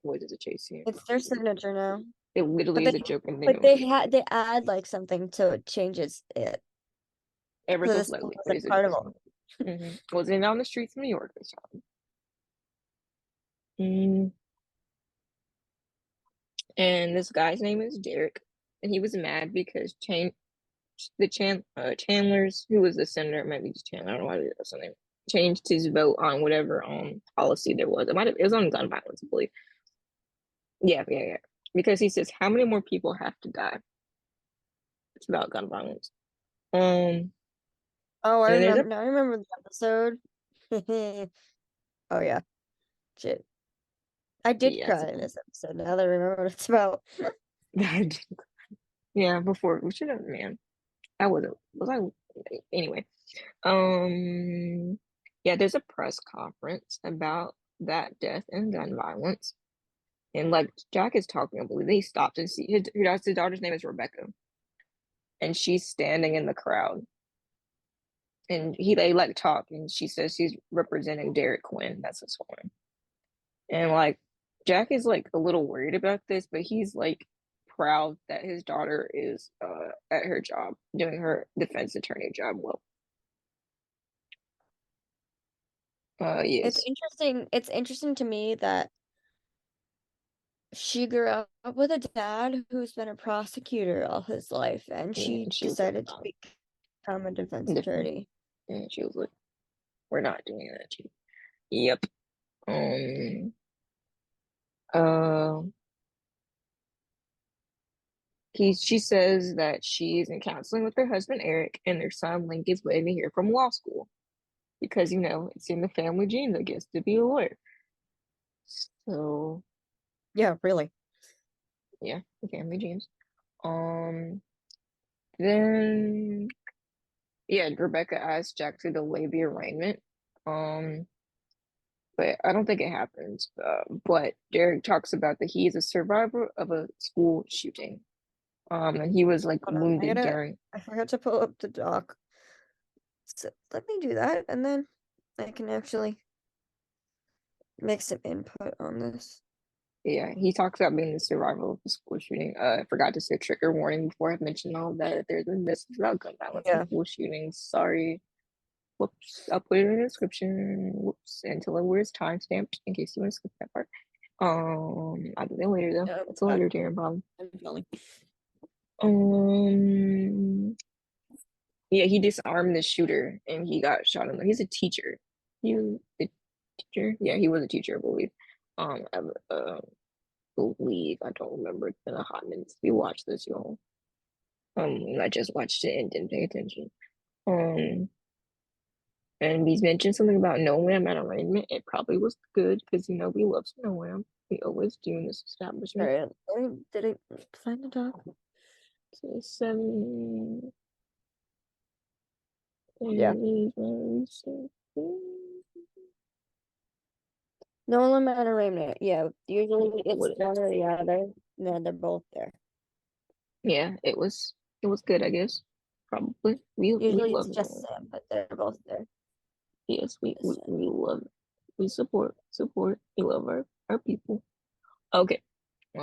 always is a chase scene. It's their signature now. It But literally they is a joke and they but know it. they add like something to it changes it. Ever So so this one slightly, was but a it's a joke. carnival. Wasn't on the streets of New York this time. Mm. And this guy's name is Derek, and he was mad because Chandler's, who was the senator, maybe just Chandler, I don't know why it was something, changed his vote on whatever policy there was. It was on gun violence, I believe. Yeah, yeah, yeah. Because he says, how many more people have to die? It's about gun violence. Um, Oh, I and then there's a remember now. I remember the episode. Oh yeah, shit. I did yeah, cry in this episode. Now that I remember what it's about. yeah, before we should have man. I wasn't was I anyway. Yeah, there's a press conference about that death and gun violence. And like Jack is talking, I believe he stops and see his daughter's name is Rebecca. And she's standing in the crowd. And they like talk and she says she's representing Derek Quinn. That's his one. And like Jack is like a little worried about this, but he's like proud that his daughter is at her job, doing her defense attorney job well. It's Yes. interesting. It's interesting to me that she grew up with a dad who's been a prosecutor all his life, and Yeah, she and she was like, decided to become a defense different. attorney. And she was like, we're not doing that. Yep. Um, uh, she says that she's in counseling with her husband Eric, and their son Link is waiting here from law school because it's in the family genes, I guess, to be a lawyer. So Yeah, really. yeah, the family genes. Um, then yeah, Rebecca asked Jack to delay the arraignment. Um, but I don't think it happens. But Derek talks about that he is a survivor of a school shooting. And he was like Hold on, wounded during. I forgot to pull up the doc. So let me do that, and then I can actually make some input on this. Yeah, he talks about being the survivor of the school shooting. I forgot to say trigger warning before I mentioned all that. If there's a message about gun violence and Yeah. school shootings. Sorry. Whoops. I'll put it in the description. Whoops. Until it was timestamped in case you want to skip that part. I'll do that later though. It's a later Darren problem. I'm feeling. Um, yeah, he disarmed the shooter and he got shot in the. He's a teacher. You a teacher? Yeah, he was a teacher, I believe. I believe I don't remember. It's been a hot minute since we watched this, y'all. I just watched it and didn't pay attention. Um, and he's mentioned something about no wham at arraignment. It probably was good because we love some no wham. We always do in this All establishment. right. Did I find the doc? So 7 Yeah. and No limit on arraignment. Yeah. Usually it's what one or the other. No, they're both there. yeah, it was good, I guess. Probably. We Usually it's love just Nolan. Sam, but they're both there. Yes, This time. we love it. We support. We love our people. Okay. Uh,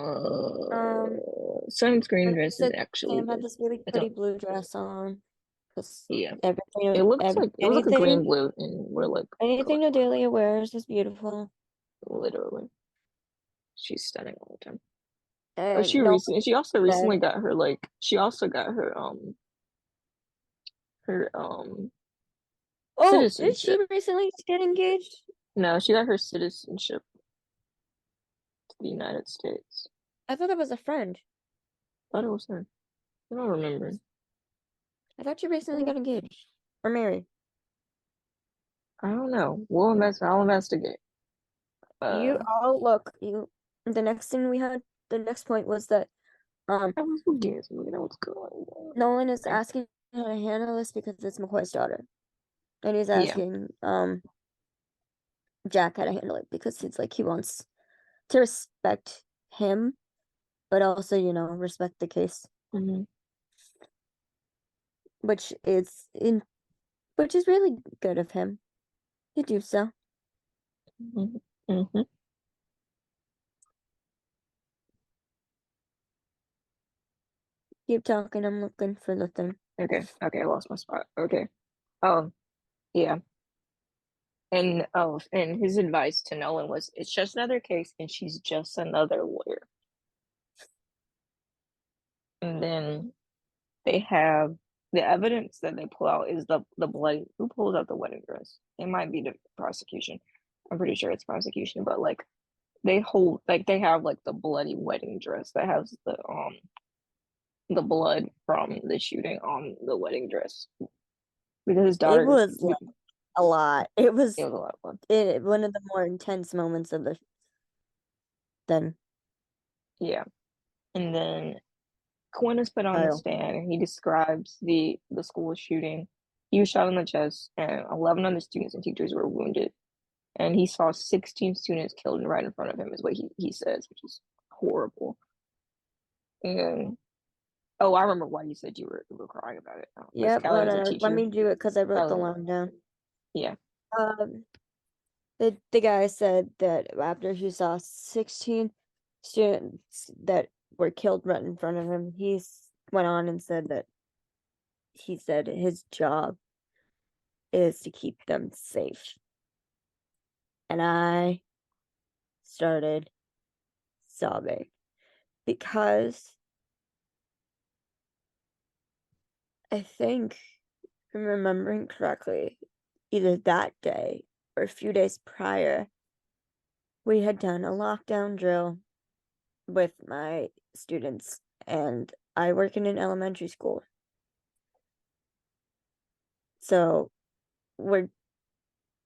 Um, sunscreen And they dress is said actually Sam had good. this really I pretty don't. blue dress on. Because Yeah, everything, it was like a green anything, blue, and we're like anything color Adelia wears is beautiful. literally. She's stunning all the time. And no one She also said, recently got her like she also got her oh, did she citizenship. recently get engaged? No, she got her citizenship to the United States. I thought that was a friend. Thought it was her. I don't remember. I thought she recently got engaged or married. I don't know. I'll investigate. Uh, The next thing we had, the next point was that um I was looking so we know what's going on. Nolan is Okay. asking how to handle this because it's McCoy's daughter. And he's Yeah. asking Jack how to handle it because he's like he wants to respect him, but also, respect the case. Hmm. Which is in which is really good of him to do so. Hmm. Hmm. Keep talking, I'm looking for the thing. Okay. Okay. I lost my spot. Okay. Oh, yeah. And his advice to Nolan was, "It's just another case, and she's just another lawyer." And then they have the evidence that they pull out is the bloody. Who pulls out the wedding dress? It might be the prosecution. I'm pretty sure it's prosecution, but like they have like the bloody wedding dress that has the blood from the shooting on the wedding dress because his It daughter. was like a lot. It It was was a lot of blood. one of the more intense moments of the then Yeah, and then Quinn is put on the trial. stand and he describes the school shooting. He was shot in the chest, and 11 other students and teachers were wounded. And he saw 16 students killed right in front of him, is what he says, which is horrible. And oh, I remember why you said you were crying about it. Because Yep, Callie was a let teacher. me do it because I wrote the Oh, line down. yeah. Um, the guy said that after he saw 16 students that were killed right in front of him, went on and said that he said his job is to keep them safe. And I started sobbing because I think, if I'm remembering correctly, either that day or a few days prior, we had done a lockdown drill with my students, and I work in an elementary school. So we're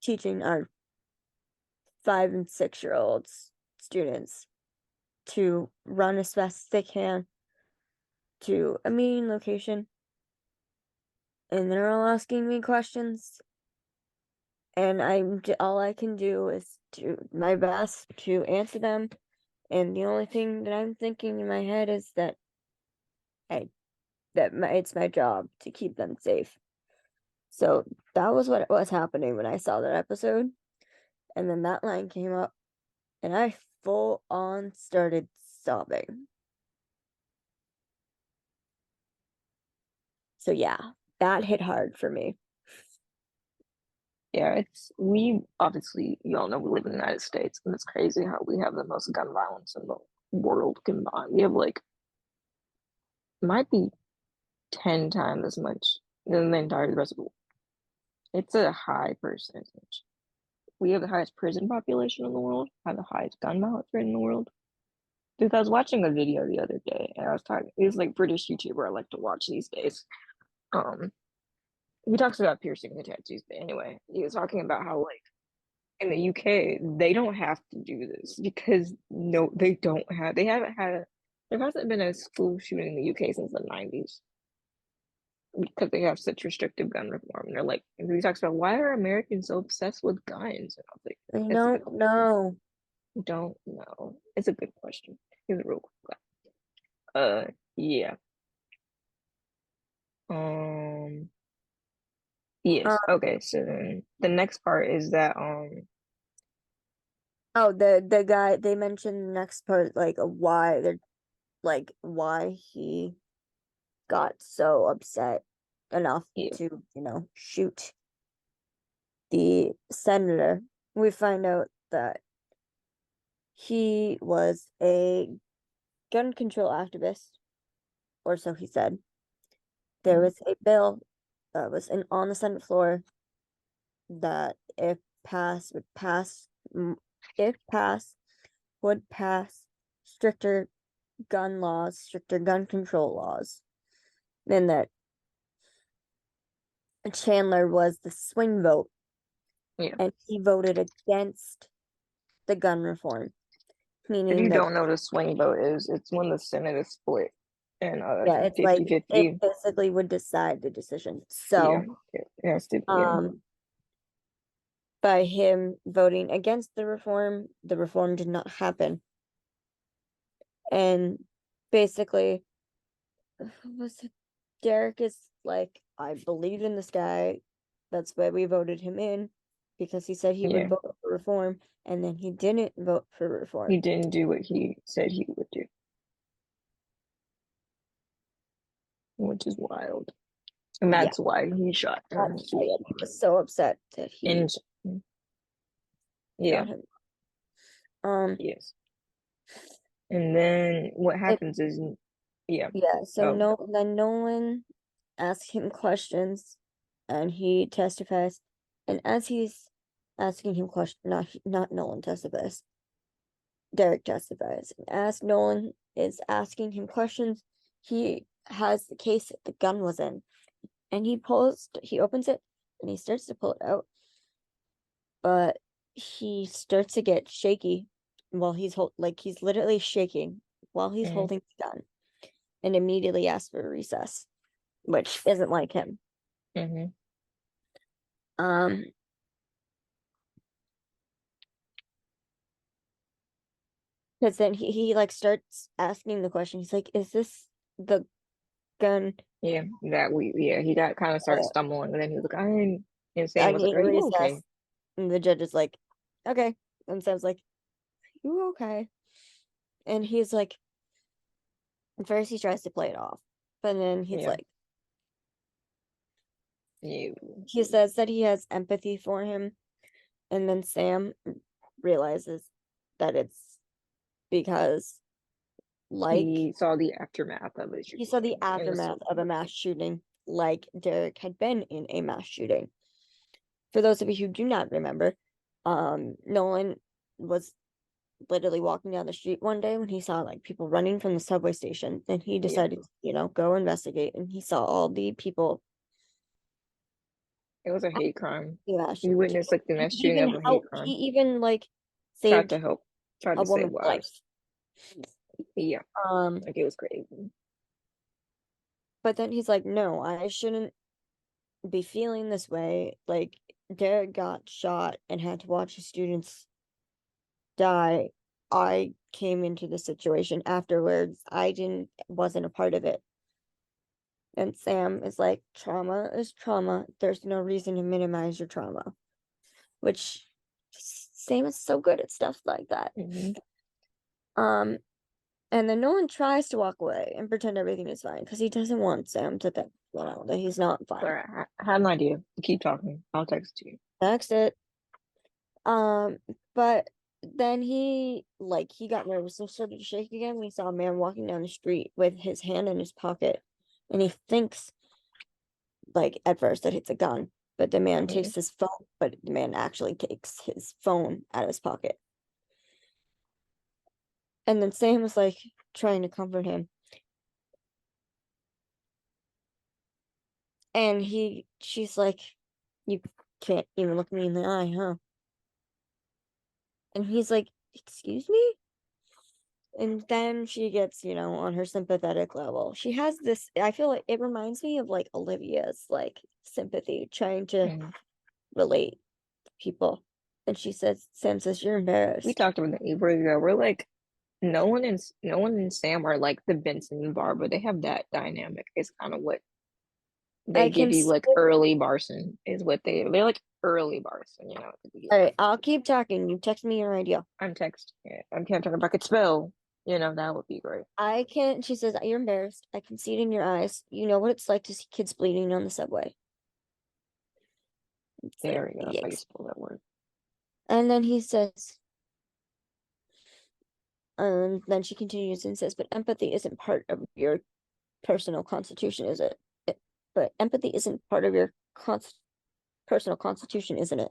teaching our 5 and 6-year-olds students to run as fast as they can to a meeting location. And they're all asking me questions. And all I can do is do my best to answer them. And the only thing that I'm thinking in my head is that it's my job to keep them safe. So that was what was happening when I saw that episode. And then that line came up, and I full on started sobbing. So yeah, that hit hard for me. Yeah, we obviously, you all know we live in the United States, and it's crazy how we have the most gun violence in the world combined. We have like, might be 10 times as much than the entire rest of the world. It's a high percentage. We have the highest prison population in the world, have the highest gun violence rate in the world. Because I was watching a video the other day, and I was talking, he's like British YouTuber I like to watch these days. Um, he talks about piercing and tattoos, but anyway, he was talking about how like in the UK they don't have to do this because no, they haven't had there hasn't been a school shooting in the UK since the 90s because they have such restrictive gun reform. And they're like, and he talks about why are Americans so obsessed with guns? And I was like, I it's a good don't know. don't know. It's a good question. He's a real quick guy. Yeah. Um, Uh, yes. Okay, so then the next part is that oh, the guy they mentioned the next part, like, of why they're like why he got so upset enough Yeah. to, shoot the senator. We find out that he was a gun control activist, or so he said. There Mhm. was a bill that was on the Senate floor that, if passed, if passed, would pass stricter gun laws, stricter gun control laws. Then that Chandler was the swing vote, Yeah. and he voted against the gun reform, If meaning you that, don't know what a swing vote is, it's when the Senate is split and yeah, it's like it 50-50. basically would decide the decision. Yeah. So, It has to, yeah. um, by him voting against the reform did not happen. And basically, was it, Derek is like, I believe in this guy. That's why we voted him in, because he said he would Yeah. vote for reform, and then he didn't vote for He reform. didn't do what he said he would do, which is wild. And Yeah, that's why he shot him. that's why he was so upset that he And yeah, shot him. Um, yes. And then what it, happens is, yeah. yeah, so Oh, Nolan asks him questions, and he testifies. And as he's asking him questions, not Nolan testifies, Derek testifies. And as Nolan is asking him questions, he has the case that the gun was in, and he opens it, and he starts to pull it out, but he starts to get shaky while he's literally shaking while he's mm-hmm, holding the gun, and immediately asks for a recess, which isn't like him. mm-hmm. Um, because then he like starts asking the question. He's like, "Is this the gun?" Yeah, yeah, he got kind of started stumbling, and then he was like, "I'm insane." I Was like, need "Are a you okay?" recess. And the judge is like, "Okay." And Sam's like, "You okay?" And he's like, at first he tries to play it off, but then he's Yeah, like, yeah, he says that he has empathy for him, and then Sam realizes that it's because, like, he saw the aftermath of it he saw the and was aftermath so of a mass shooting, like Derek had been in a mass shooting. For those of you who do not remember, Nolan was literally walking down the street one day when he saw like people running from the subway station. Then he yeah. decided to, go investigate, and he saw all the people. It was a hate crime. Yeah, He witnessed like the mass shooting of a hate he crime. even like Tried saved to help, tried a to save woman's lives. life. Yeah, Um, like it was crazy. but then he's like, no, I shouldn't be feeling this way. Like, Derek got shot and had to watch his students die. I came into the situation afterwards. Wasn't a part of it. And Sam is like, trauma is trauma. There's no reason to minimize your trauma, which Sam is so good at stuff like that. Hmm. Um, and then Nolan tries to walk away and pretend everything is fine because he doesn't want Sam to think, that he's not fine. Sorry, I had an idea. Keep talking. I'll text you. Next it. Um, but then he got nervous and started to shake again when he saw a man walking down the street with his hand in his pocket. And he thinks, like, at first that it's a gun, but the man Yeah. takes his phone, but the man actually takes his phone out of his pocket. And then Sam was like trying to comfort him. And she's like, you can't even look me in the eye, huh? And he's like, excuse me? And then she gets, on her sympathetic level. She has this, I feel like it reminds me of like Olivia's like sympathy, trying to Hmm. relate to people. And Sam says, you're We embarrassed. talked about the Avery ago. We're like, no one and Sam are like the Benson and Barbara. They have that dynamic. It's kind of what they I give can you, see like it. early Barson is what they're like early Barson, at the All beginning. right, I'll keep talking. You text me your idea. I'm text. Yeah, I'm can't turn if I could spell. You know, that would be great. I can, she says, you're embarrassed. I can see it in your eyes. You know what it's like to see kids bleeding on the subway. It's like, There we go. That's how you yikes. spell that word. And then he says, then she continues and says, but empathy isn't part of your personal constitution, is it? But empathy isn't part of your personal constitution, isn't it?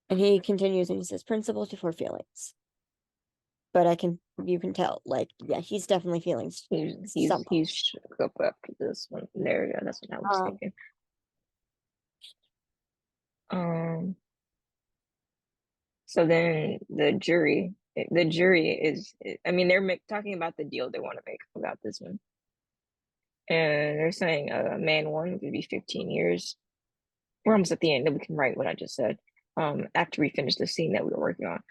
And he continues and he says, principles before feelings. But you can tell, like, yeah, he's definitely feeling something. He's shook up after this one. There we go. That's what I was Um, thinking. Um. So then the jury is. I mean, they're talking about the deal they want to make about this one, and they're saying, man one would be 15 years. We're almost at the end, then we can write what I just said. After we finish the scene that we were working on.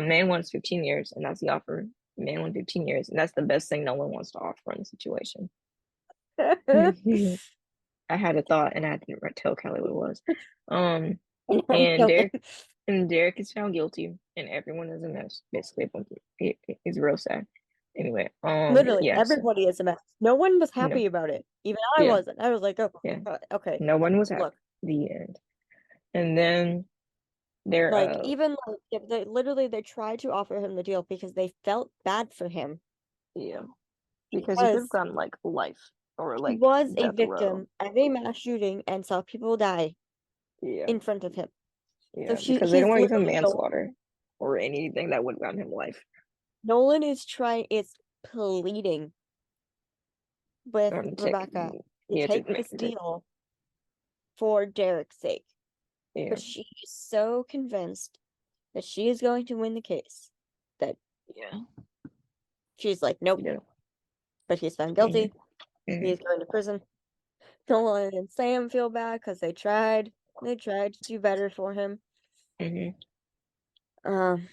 Man wants 15 years, and that's the offer. Man wants 15 years, and that's the best thing no one wants to offer in the situation. I had a thought, and I had to tell Kelly what it was. Um, and Derek is found guilty, and everyone is a mess. Basically, it's real sad. Anyway, Literally, yeah, so everybody is a mess. No one was no, happy about it. Even I yeah, wasn't. I was like, oh, yeah, okay. no one was happy. Look, The end, and then they're like even like if they literally they tried to offer him the deal because they felt bad for him yeah, because he could have because gotten like life or he like was a death row. victim of a mass shooting and saw people die Yeah, in front of him. So yeah, because they don't he's want to give him literally manslaughter or anything that would have gotten him life. Nolan is pleading with Take, Rebecca to yeah, to take make this it, deal for Derek's sake. yeah, But she is so convinced that she is going to win the case that yeah, she's like, nope, yeah, but he's found mm-hmm, guilty. mm-hmm, He's going to prison. Nolan and Sam feel bad because they tried. They tried to do better for him. mm-hmm, Um,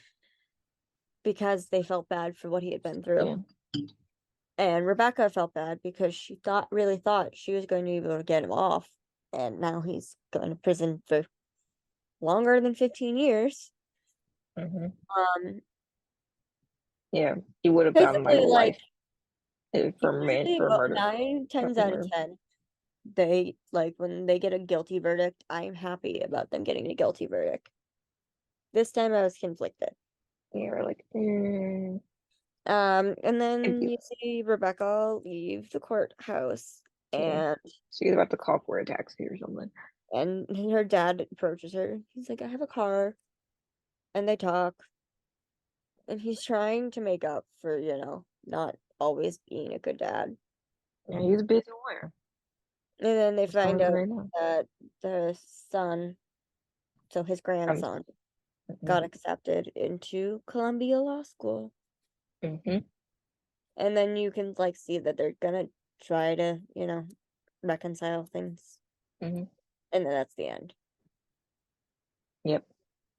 because they felt bad for what he had been through. yeah, And Rebecca felt bad because she really thought she was going to be able to get him off. And now he's going to prison for longer than 15 years. mm-hmm. Um, Yeah, he would have gotten like basically, like, life basically for about murder. 9 times For out of murder. 10, they, like, when they get a guilty verdict, I'm happy about them getting a guilty verdict. This time I was conflicted. Yeah, we're like, And and then you see Rebecca leave the courthouse yeah, and she's about to call for a taxi or something. her dad approaches her. He's like, I have a car. And they talk. And he's trying to make up for, not always being a good dad. Yeah, he's a busy lawyer. And then they That's all find it is out right now. that the son, so his Um, grandson, mm-hmm, got accepted into Columbia Law School. mm-hmm, And then you can like see that they're gonna try to, reconcile things. mm-hmm. And then that's the end. Yep,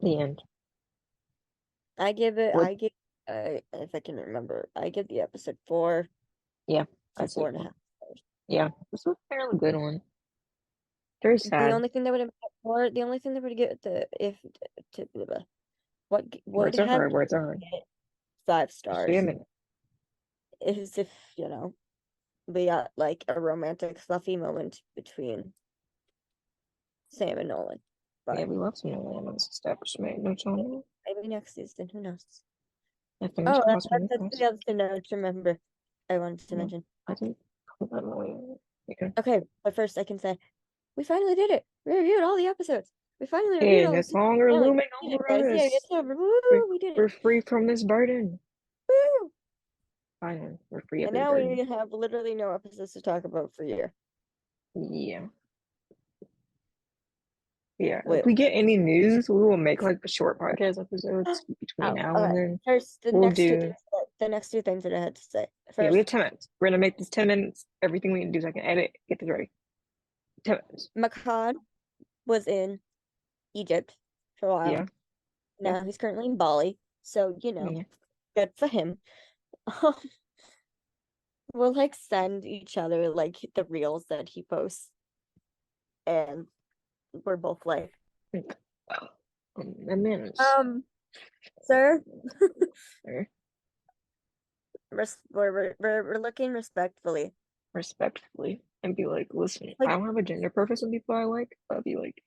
the end. What? I give if I can remember, I give the episode four Yeah, to I four see. and a half stars. Yeah, this was a fairly good one. Very The sad. only thing that would have more the only thing that would get the if to what would Words are have hard. Words are hard. it 5 Just give stars me a minute. is if, we got like a romantic fluffy moment between Sam and Nolan. Yeah, But we love some new lemons establishment. No telling. maybe next season, who knows? Oh, Definition hospital. that's the other thing that I remember I wanted to Yeah, mention. I think. I don't know. Yeah. Okay, but first I can say we finally did it. We reviewed all the episodes. We finally reviewed And all the it's seasons. longer Finally, looming we did it, guys. over Yeah, us. it's over. Woo, we did it. We're free from this burden. Woo! Finally, we're free of And this now we burden. have literally no episodes to talk about for a year. Yeah. Yeah. If Wait, we get any news, we will make like short podcast episodes between oh, now and okay. then. First, We'll do. the next two things that I had to say. Yeah, we have First, 10 minutes. We're gonna make this 10 minutes. Everything we can do so I can edit, get this ready. 10 minutes. Makad was in Egypt for a while. Yeah. Yeah. Now he's currently in Bali. So, Yeah. good for him. We'll like send each other like the reels that he posts. And we're both like, Wow. A minute. sir, There. we're looking respectfully. respectfully and be like, listen, I Like, don't have a gender preference on people I like. I'll be like,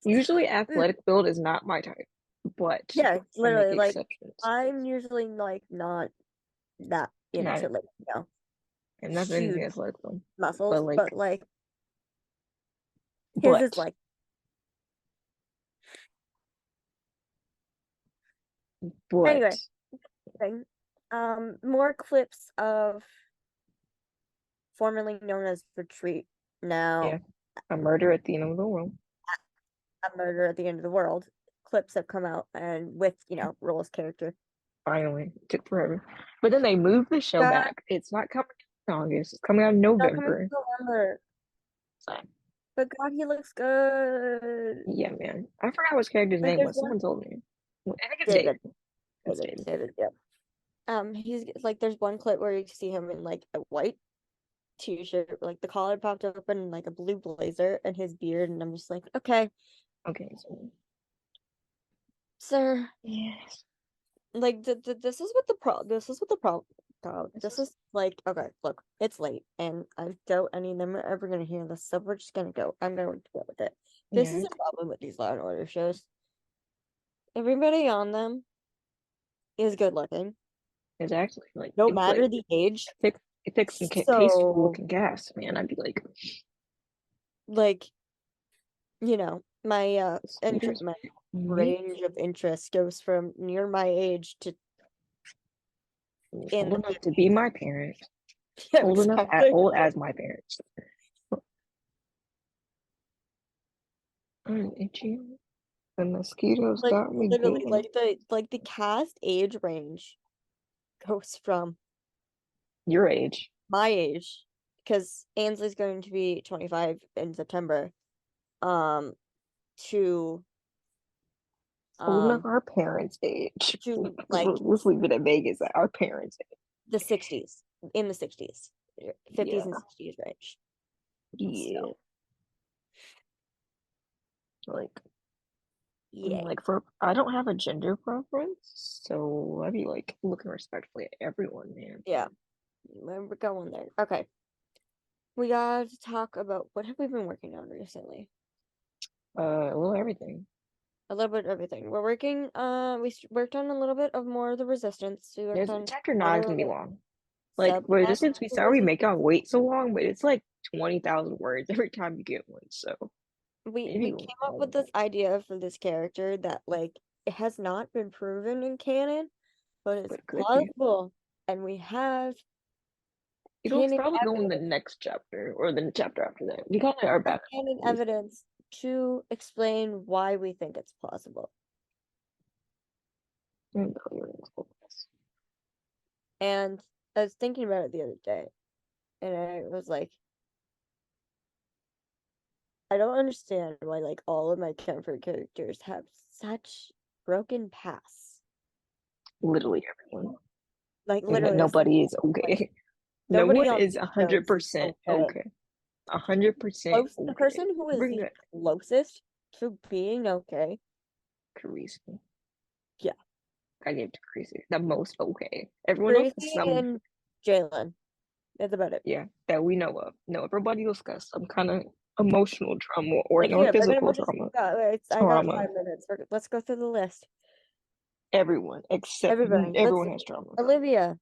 usually mm, athletic build is not my type, but yeah, I make literally, like exceptions. I'm usually like not that Not, into like, and that's anything huge athletic build. But muscles, like, but like his is but, like but, anyway. Thing. More clips of formerly known as Retreat, now yeah, a murder at the end of the world. A Murder at the End of the World. Clips have come out and with, Roll's character. Finally, it took forever. But then they moved the show God, back. It's not coming out in August. It's coming out in not coming November. to November. So, But God, he looks good. yeah, man. I forgot what his character's Like name there's was. one Someone told me. I think it's David. David. It's David. David, yeah. He's like there's one clip where you see him in like a white t-shirt, like the collar popped open, and like a blue blazer and his beard, and I'm just like, okay, Okay, so sir. yes, Like this is what the problem. this This is is like, okay, look, it's late, and I doubt any of them are ever gonna hear this, so we're just gonna go. I'm going to go with it. This is yeah, a problem with these Law and Order shows. Everybody on them is good looking, it's actually like no it's like matter the age. it takes some tasteful So, looking gas, man. I'd be like, like, my Skeeter's my me range of interest goes from near my age to in old the enough to be 50s. my parent, Yeah, old enough at exactly. old as my parents. I'm itchy. The mosquitoes Like got me literally, good. like the cast age range goes from Your age, my age, because Ainsley's going to be 25 in September, um, to old enough um our parents' age. like Let's leave it at Vegas at our parents' age. the 60s, in the 60s, 50s and Yeah, 60s range. So, yeah. Like, yeah, for I don't have a gender preference, so I'd be like looking respectfully at everyone, man. yeah, we're going there. Okay, we got to talk about what have we been working on recently. Well, everything. A little bit of everything. We're working. Worked on a little bit of more of the Resistance. We worked There's on chapter more 9 is of gonna be the long. Like subclasses resistance, we of sorry we make Resistance. y'all wait so long, but it's like 20,000 words every time you get one, so We maybe came up with long, this idea for this character that like it has not been proven in canon, but it's but it could be. plausible, and we have It'll canon probably go in the evidence, next chapter or the chapter after that. We got our back. canon evidence to explain why we think it's plausible. And I was thinking about it the other day, and I was like, I don't understand why like all of my comfort characters have such broken paths. Literally everyone. Like But literally, nobody is like okay. No nobody one on is these a hundred shows is percent okay. okay. 100% The okay. person who is Bring the that closest to being okay, Carisi. yeah, I give to Carisi. The most okay. Everyone else is Gracie some, and Jalen. That's about it. yeah, that we know of. No, everybody else got some kind of emotional trauma or Like no here, we're gonna physical put this. trauma. I got Trauma. 5 minutes. Let's go through the list. Everyone, except Everybody, let's. everyone has trauma. Olivia,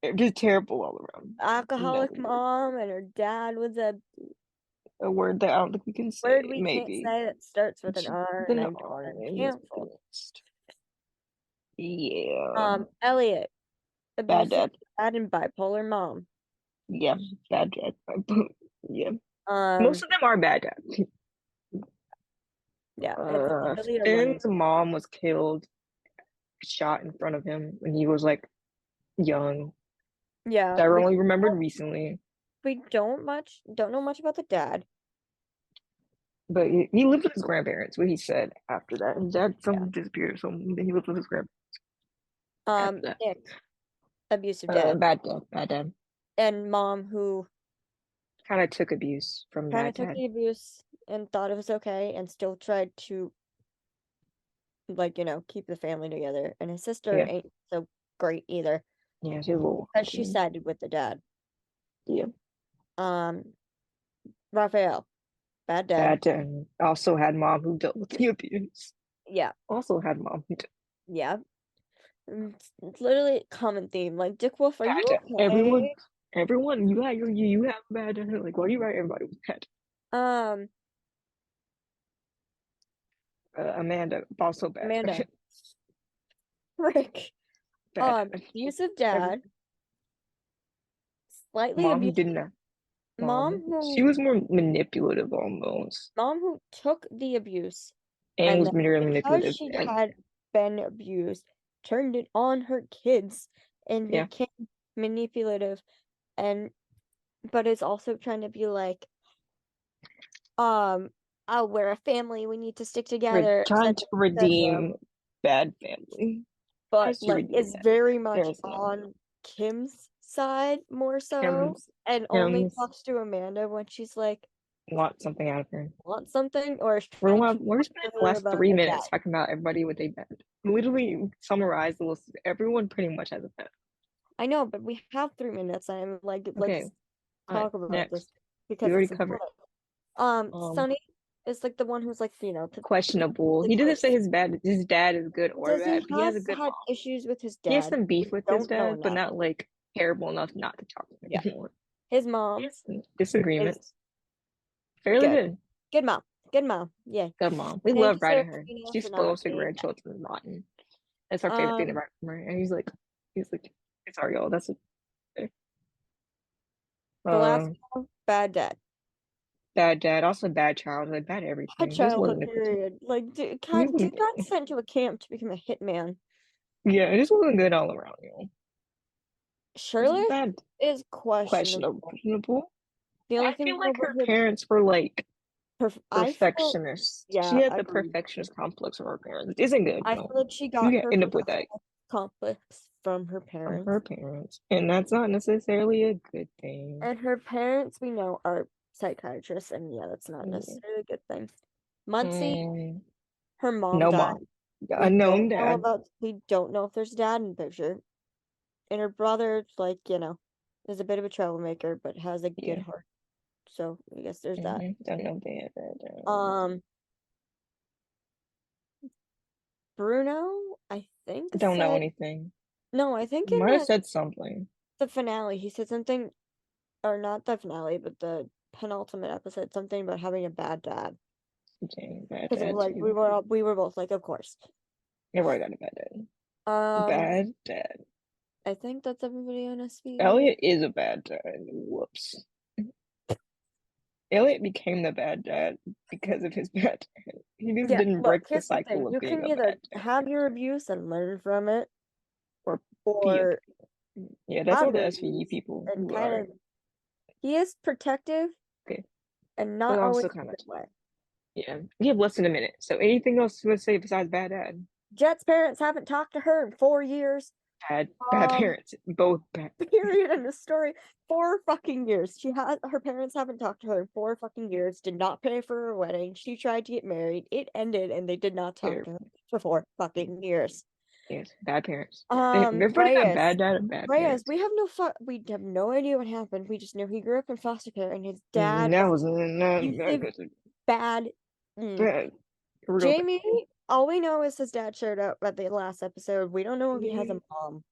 They're just terrible all around. alcoholic Another word. mom, and her dad was a A word that I don't think we can word say. we can't Maybe. say that starts with an R, and Then I'm orange. canceled. Yeah. Elliot, Bad abusive dad. dad and bipolar mom. Yeah. Bad dad. Yeah. Most Um, of them are bad dads. yeah, it's literally a lemon. Finn's mom was killed, shot in front of him when he was like young. Yeah, That I only remembered recently. we don't know much about the dad. But he lived with his grandparents, what he said after that. His dad Yeah. some disappeared, so then he lived with his grandparents after that. Nick, abusive dad, Bad dad, bad dad. and mom who Kind of took abuse from kind bad of took dad. the abuse and thought it was okay and still tried to like, keep the family together. And his sister Yeah, ain't so great either. Yeah, she's a little Because she hunky. sided with the dad. Yeah. Um, Raphael, bad dad. Bad dad. Also had mom who dealt with the abuse. Yeah, Also had mom who dealt yeah. It's literally a common theme. Like, Dick Wolf, are bad you dad. Everyone, okay? everyone, you have a bad dad. Like, why do you write everybody with bad? Um, Amanda, also bad. Amanda, Rick, Bad. abusive Every dad, slightly mom who abusive didn't have mom she who was more manipulative almost, mom who took the abuse and and was then very because manipulative. she And had been abused, turned it on her kids and yeah, became manipulative and but is also trying to be like, um, oh, we're a family, we need to stick together, trying to etc. redeem bad family. But Tries to like redeem is that. very much There's no on Kim's side more so Kim's and only Kim's talks to Amanda when she's like want something out of her. want something or is trying to We're talk spending to the her last about three a minutes dad. talking about everybody with a bad. Literally summarize the list. Everyone pretty much has a bad. I know, but we have 3 minutes and I'm like, Okay, let's fine. talk about this Next, we because already it's covered. important. Um, Sonny is like the one who's like, questionable. the He doesn't say close. his dad is good or Says he bad, but he has a has good had mom. issues with his He has dad. some beef We with his don't know dad, but enough. not like terrible enough not to talk to him Yeah. anymore. His He mom has some is disagreements. Fairly good. good. Good mom. Good mom. Yeah. Good mom. We Thank love you, writing her. Serafina, She for not spoils her being that. grandchildren rotten. That's our favorite thing to Um, write from her. And he's like, sorry, y'all. That's a the last uh, one, bad dad. bad dad. Also bad childhood. Bad Bad everything. This childhood wasn't a good. period. Like, This God, dude wasn't got good. sent to a camp to become a hitman. Yeah, this wasn't good all around. You know, this is Charlotte bad. is Questionable. questionable. Questionable. The only I thing feel good like about her her, parents were like I feel, perfectionist. She yeah, had the agreed. perfectionist complex of her parents. It isn't good, I no. feel like she got You her end up with that perfectionist complex from her from parents. her parents, and that's not necessarily a good thing. And her parents, we know, are psychiatrists, and yeah, that's not Yeah. necessarily a good thing. Muncie, Mm, her mom no died. mom, unknown dad. We don't know if there's a dad in the picture. And her brother, like, is a bit of a troublemaker, but has a good Yeah, heart. So I guess there's that. don't know dad. Um, Bruno, I think Don't know said anything. no, I think in Might have said something. the finale, he said something, or not the finale, but the penultimate episode, something about having a bad dad. Okay, bad Because dad like too. we were both like, of course. Everybody got a bad dad. Um, Bad dad. I think that's everybody on SVU. Elliot is a bad dad. Whoops. Elliot became the bad dad because of his bad dad. He just Yeah, didn't look, break the here's the cycle thing. of You being can a either bad dad have your abuse and learn from it, or be a or yeah. That's have all the your SVU abuse people and who kind are of he is protective okay, and but not always also in kind a of good way. yeah. We have less than a minute. So anything else to say besides bad dad? Jet's parents haven't talked to her in 4 years. Bad Um, parents. Both bad. period in the story. 4 fucking years. Her parents haven't talked to her in 4 fucking years, did not pay for her wedding. She tried to get married. It ended and they did not talk They're to her for 4 fucking years. yes, bad parents. Everybody got Reyes. bad dad and bad Reyes, parents. we have no idea what happened. We just know he grew up in foster care and his dad That was was not abusive, good. bad. Mm. Bad. Real bad. Jamie, all we know is his dad showed up at the last episode. We don't know if he has Yeah. a mom.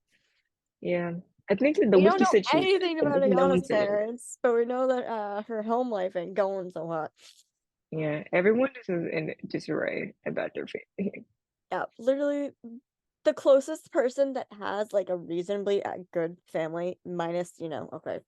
Yeah. I think that the We don't wiki know said she was anything dead, about but no one Ayana's said it. parents, but we know that her home life ain't going so hot. Yeah, everyone is in disarray about their family. Yeah, literally the closest person that has like a reasonably good family, minus, okay,